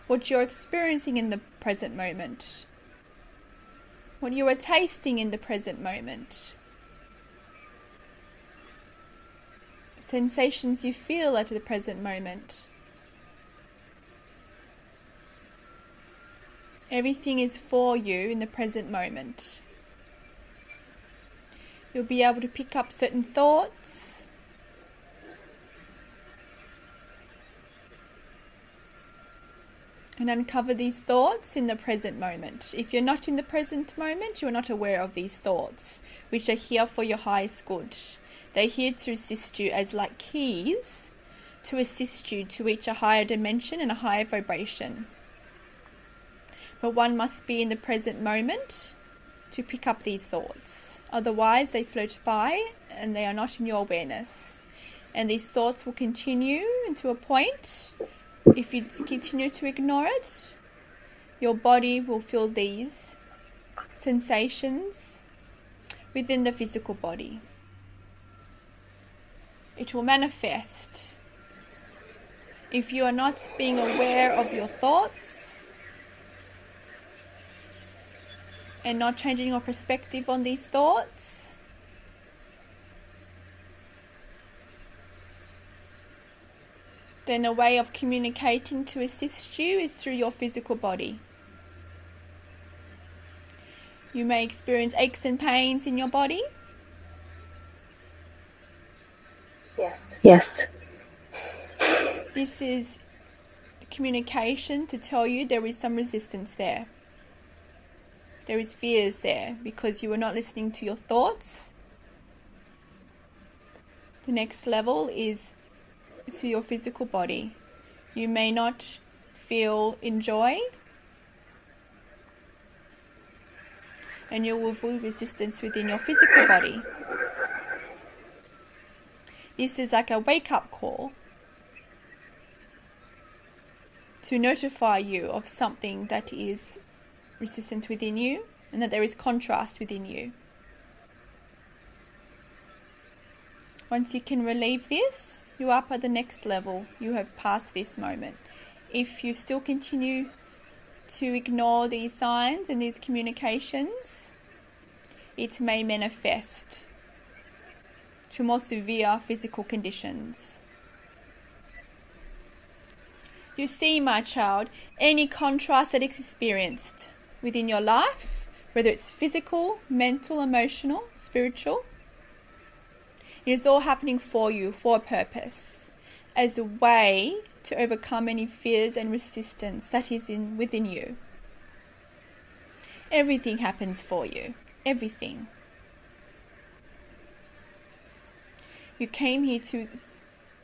What you're experiencing in the present moment. What you are tasting in the present moment. Sensations you feel at the present moment. Everything is for you in the present moment. You'll be able to pick up certain thoughts. And uncover these thoughts in the present moment. If you're not in the present moment, you're not aware of these thoughts, which are here for your highest good. They're here to assist you as like keys to assist you to reach a higher dimension and a higher vibration. But one must be in the present moment to pick up these thoughts. Otherwise, they float by and they are not in your awareness. And these thoughts will continue into a point. If you continue to ignore it, your body will feel these sensations within the physical body. It will manifest If you are not being aware of your thoughts and not changing your perspective on these thoughts, then a way of communicating to assist you is through your physical body. You may experience aches and pains in your body. Yes. This is communication to tell you there is some resistance there. There is fears there because you are not listening to your thoughts. The next level is to your physical body. You may not feel enjoy, and you will feel resistance within your physical body. This is like a wake-up call to notify you of something that is resistant within you and that there is contrast within you. Once you can relieve this, you're up at the next level. You have passed this moment. If you still continue to ignore these signs and these communications, it may manifest to more severe physical conditions. You see, my child, any contrast that is experienced within your life, whether it's physical, mental, emotional, spiritual, it is all happening for you, for a purpose, as a way to overcome any fears and resistance that is within you. Everything happens for you. Everything. You came here to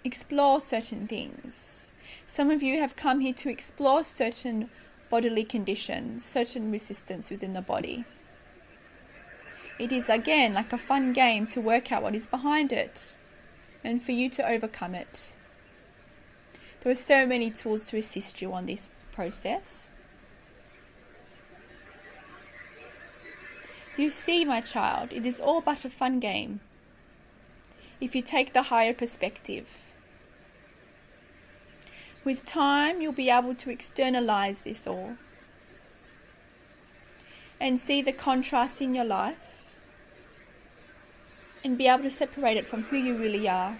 explore certain things. Some of you have come here to explore certain bodily conditions, certain resistance within the body. It is again like a fun game to work out what is behind it and for you to overcome it. There are so many tools to assist you on this process. You see, my child, it is all but a fun game. If you take the higher perspective. With time, you'll be able to externalize this all and see the contrast in your life and be able to separate it from who you really are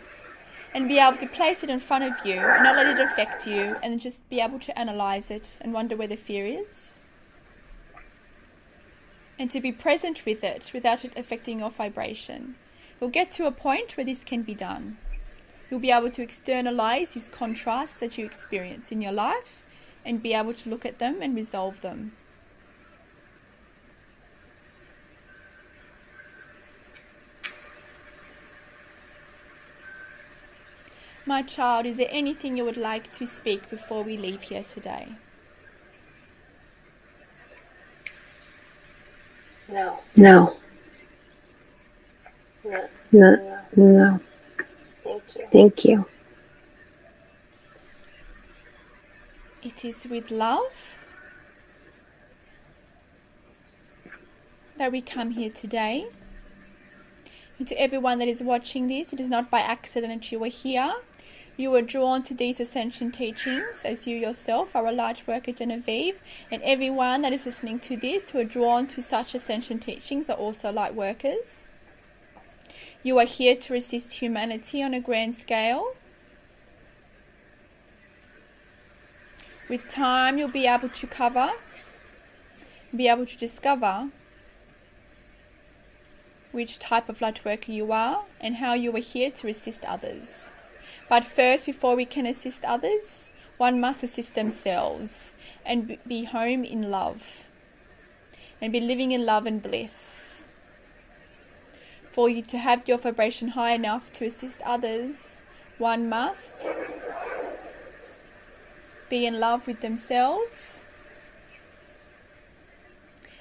and be able to place it in front of you and not let it affect you and just be able to analyze it and wonder where the fear is and to be present with it without it affecting your vibration. You'll get to a point where this can be done. You'll be able to externalize these contrasts that you experience in your life and be able to look at them and resolve them. My child, is there anything you would like to speak before we leave here today? No. No. Thank you. It is with love that we come here today. And to everyone that is watching this, it is not by accident that you are here. You are drawn to these Ascension teachings as you yourself are a Lightworker Genevee, and everyone that is listening to this who are drawn to such Ascension teachings are also Lightworkers. You are here to assist humanity on a grand scale. With time, you'll be able to be able to discover which type of Lightworker you are and how you are here to assist others. But first, before we can assist others, one must assist themselves and be home in love and be living in love and bliss. For you to have your vibration high enough to assist others, one must be in love with themselves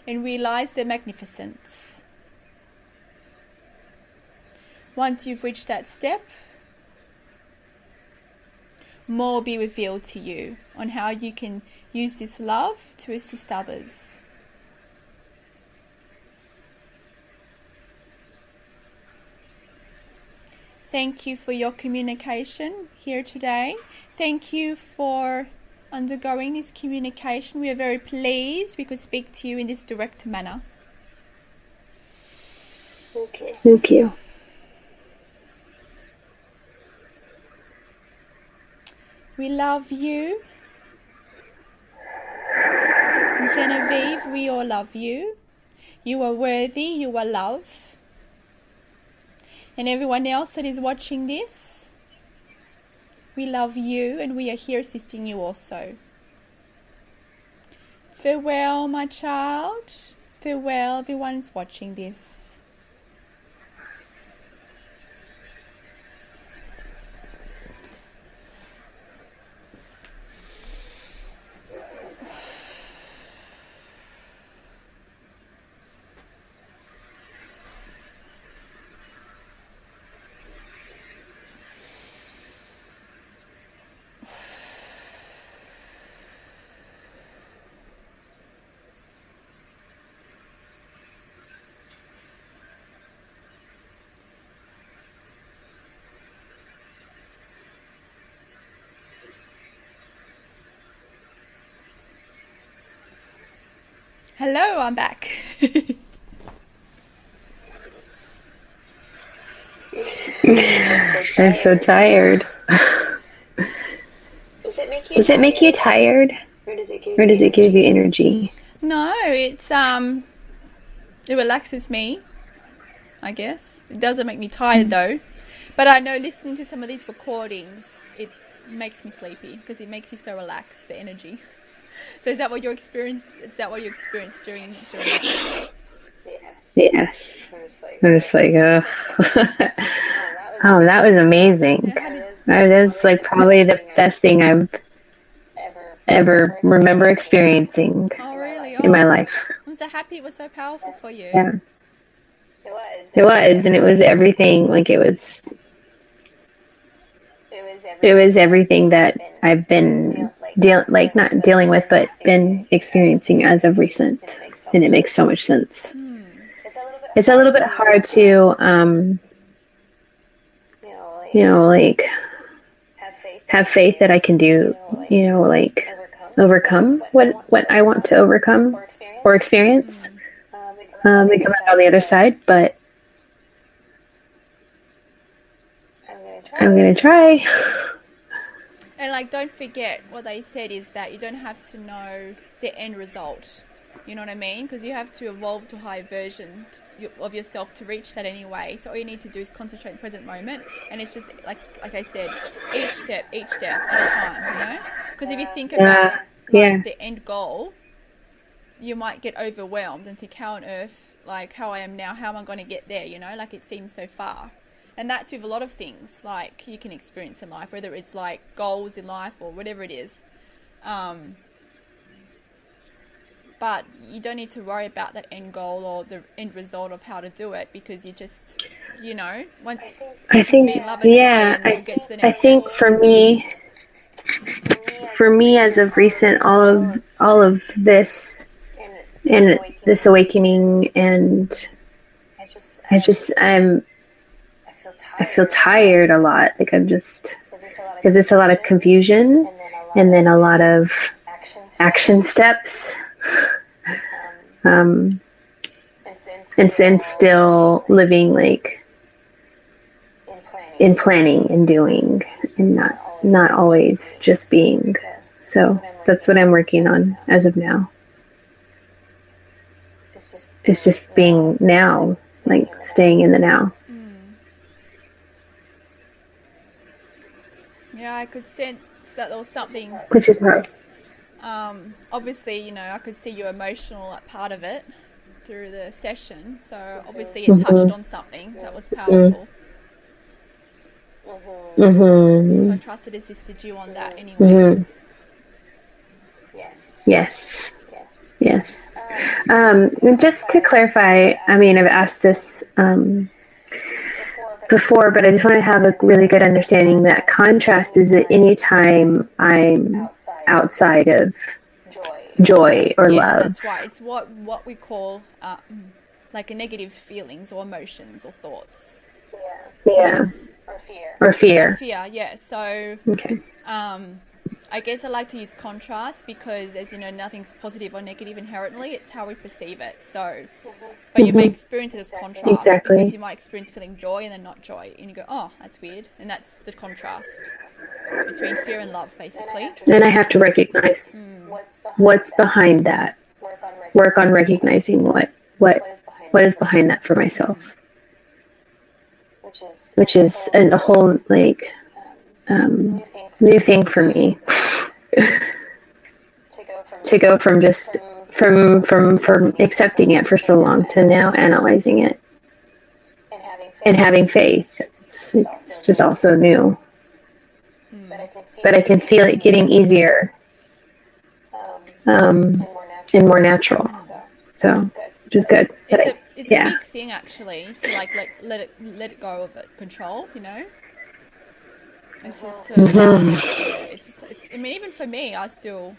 and realize their magnificence. Once you've reached that step, more will be revealed to you on how you can use this love to assist others. Thank you for your communication here today. Thank you for undergoing this communication. We are very pleased we could speak to you in this direct manner. Okay. Thank you. We love you. Genevieve, we all love you. You are worthy, you are love. And everyone else that is watching this, we love you and we are here assisting you also. Farewell, my child. Farewell, everyone is watching this. Hello, I'm back. I'm so tired. Does it make you tired? Or does it give you energy? No, it's it relaxes me, I guess. It doesn't make me tired though. But I know listening to some of these recordings, it makes me sleepy because it makes you so relaxed, the energy. So is that what you experienced? Is that what you experienced during Yes. I'm just like, oh, that was amazing. That is like probably the best thing I've ever remember experiencing in my life. I'm so happy it was so powerful for you. Yeah. It was, and it was everything. Like it was everything that I've been not dealing with, but been experiencing as of recent, and it makes so much sense. It's a little bit hard to, like have faith that I can do, like overcome what I want to overcome or experience. They come out on the other side, but I'm gonna try. And like, don't forget what they said is that you don't have to know the end result. You know what I mean? Because you have to evolve to a higher version of yourself to reach that anyway. So all you need to do is concentrate in the present moment. And it's just, like I said, each step at a time, Because if you think about the end goal, you might get overwhelmed and think, how on earth, like how I am now, how am I going to get there, Like it seems so far. And that's with a lot of things, like you can experience in life, whether it's like goals in life or whatever it is. But you don't need to worry about that end goal or the end result of how to do it, because you just, I think for me as of recent, all of this and this awakening, and I feel tired a lot. Like because it's a lot of confusion and then a lot of action steps. And still living like in planning and doing, and not always just being. So that's what I'm working on as of now. It's just being now, like staying in the now. Yeah, I could sense that there was something. Which is hard. Obviously, I could see your emotional part of it through the session. So obviously it touched on something that was powerful. So I trust it assisted you on that anyway. Yes. And just to clarify, I mean, I've asked this before, but I just want to have a really good understanding that contrast is at any time I'm outside of joy or love. That's right. It's what we call like a negative feelings or emotions or thoughts. Yeah. Or fear? Fear, yeah. So Okay. I guess I like to use contrast because, as you know, nothing's positive or negative inherently. It's how we perceive it. So, but you may experience it as contrast because you might experience feeling joy and then not joy. And you go, oh, that's weird. And that's the contrast between fear and love, basically. Then I have to recognize what's behind that. Work on recognizing what is behind that for myself. Which is a whole, like, new thing for me. To go from just from accepting it for so long to now analyzing it and having faith. It's just also new. But I can feel it getting easier and more natural. So, which is good. It's a big thing, actually, to like let it go of it, control. You know. It's just I mean, even for me, I still,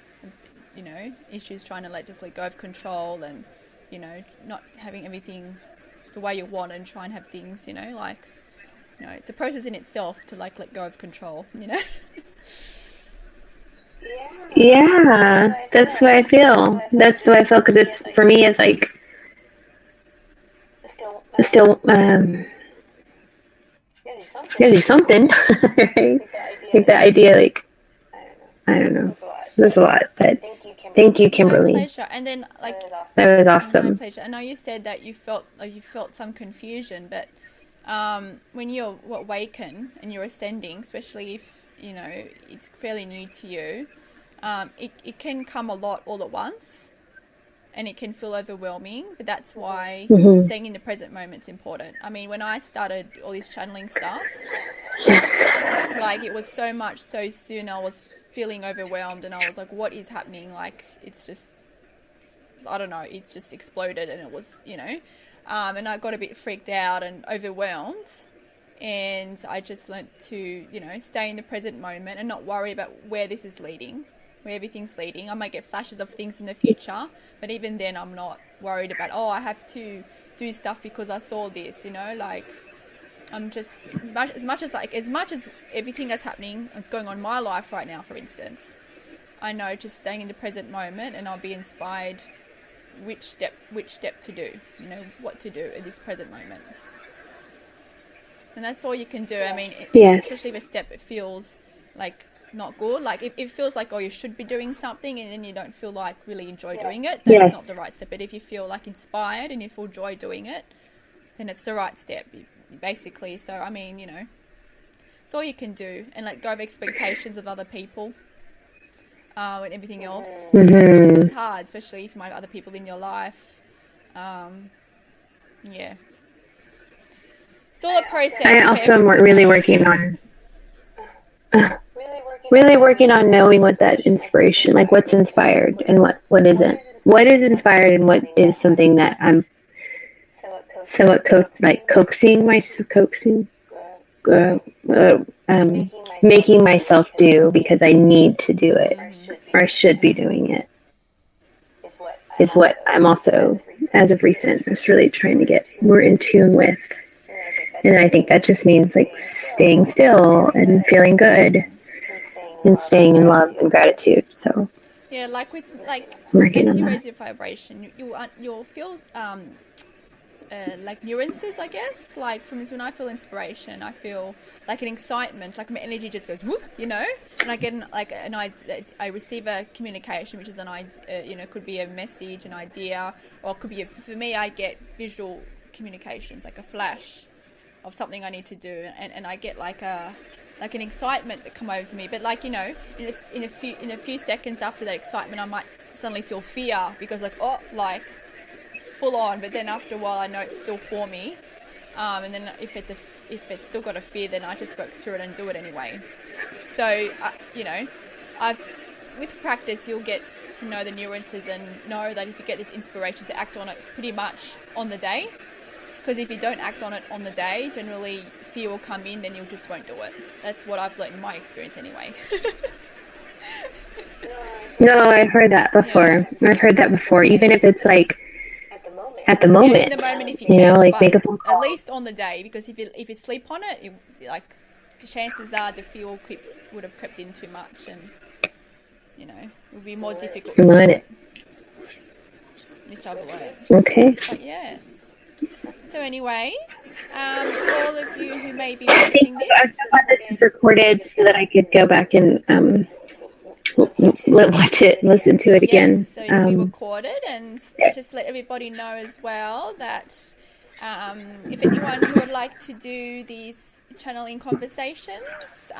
you know, issues trying to let go of control and, you know, not having everything the way you want and try and have things, you know, like, you know, it's a process in itself to like let go of control, you know. Yeah, that's what I feel. That's what I feel, because it's, for me, it's like still gotta do something. Right? Like the idea, like, I don't know. There's a lot, but thank you, Kimberly. My pleasure. And then, like, that was awesome. My pleasure. I know you said that you felt some confusion, but when you awaken and you're ascending, especially if, you know, it's fairly new to you, it can come a lot all at once. And it can feel overwhelming, but that's why staying in the present moment is important. I mean, when I started all this channeling stuff, like, it was so much so soon, I was feeling overwhelmed, and I was like, what is happening? Like, it's just, I don't know, it's just exploded, and it was, you know, and I got a bit freaked out and overwhelmed, and I just learned to, you know, stay in the present moment and not worry about where this is leading. Where everything's leading. I might get flashes of things in the future, but even then I'm not worried about, oh, I have to do stuff because I saw this, you know, like, I'm just, as much as everything that's happening, it's going on in my life right now, for instance, I know just staying in the present moment, and I'll be inspired which step to do, you know, what to do at this present moment. And that's all you can do. I mean, especially if a step, it feels like not good, like if it feels like, oh, you should be doing something and then you don't feel like really enjoy doing it, then it's not the right step. But if you feel like inspired and you feel joy doing it, then it's the right step, basically. So I mean, you know, it's all you can do, and let go of expectations of other people and everything else. It's hard, especially if you might have other people in your life. It's all a process. I also am really working on knowing what that inspiration, like what's inspired and what isn't. What is inspired and what is something that I'm making myself do because I need to do it, or I should be doing it, is what I'm also, as of recent, just really trying to get more in tune with. And I think that just means like staying still and feeling good and staying in love and gratitude. So yeah, like with like as you raise your vibration, you'll feel like nuances, I guess. Like from this, when I feel inspiration, I feel like an excitement, like my energy just goes whoop, you know, and I get I receive a communication, which is you know, could be a message, an idea, or it could be for me, I get visual communications, like a flash of something I need to do, and I get like an excitement that come over me. But like, you know, in a few seconds after that excitement, I might suddenly feel fear, because like, oh, like it's full on. But then after a while, I know it's still for me. And then if it's still got a fear, then I just work through it and do it anyway. So you know, with practice, you'll get to know the nuances and know that if you get this inspiration, to act on it pretty much on the day. Because if you don't act on it on the day, generally fear will come in, then you just won't do it. That's what I've learned in my experience anyway. No, I've heard that before. Yeah. I've heard that before, even if it's like at the moment. Yeah, in the moment if you can, know, like make a phone call. At least on the day, because if you sleep on it, you like the chances are the fuel would have crept in too much, and it would be more difficult to Learn it. which I've learned. Okay. But yes. So anyway, all of you who may be watching this, I'm glad this is recorded so that I could go back and watch it, listen to it again. Yes, so it'll be recorded, and just let everybody know as well that if anyone who would like to do these channeling conversations,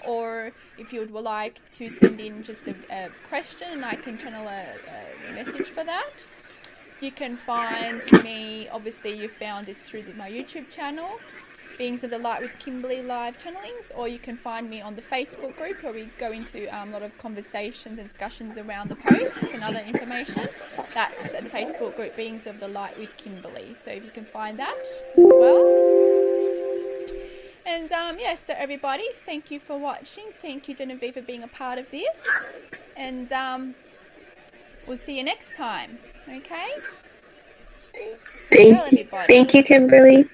or if you would like to send in just a question and I can channel a message for that, you can find me. Obviously, you found this through my YouTube channel, Beings of the Light with Kimberly Live Channelings, or you can find me on the Facebook group where we go into a lot of conversations and discussions around the posts and other information. That's the Facebook group Beings of the Light with Kimberly. So if you can find that as well. And yes, so everybody, thank you for watching. Thank you, Genevee, for being a part of this. And we'll see you next time. Okay? Thank you, Kimberly.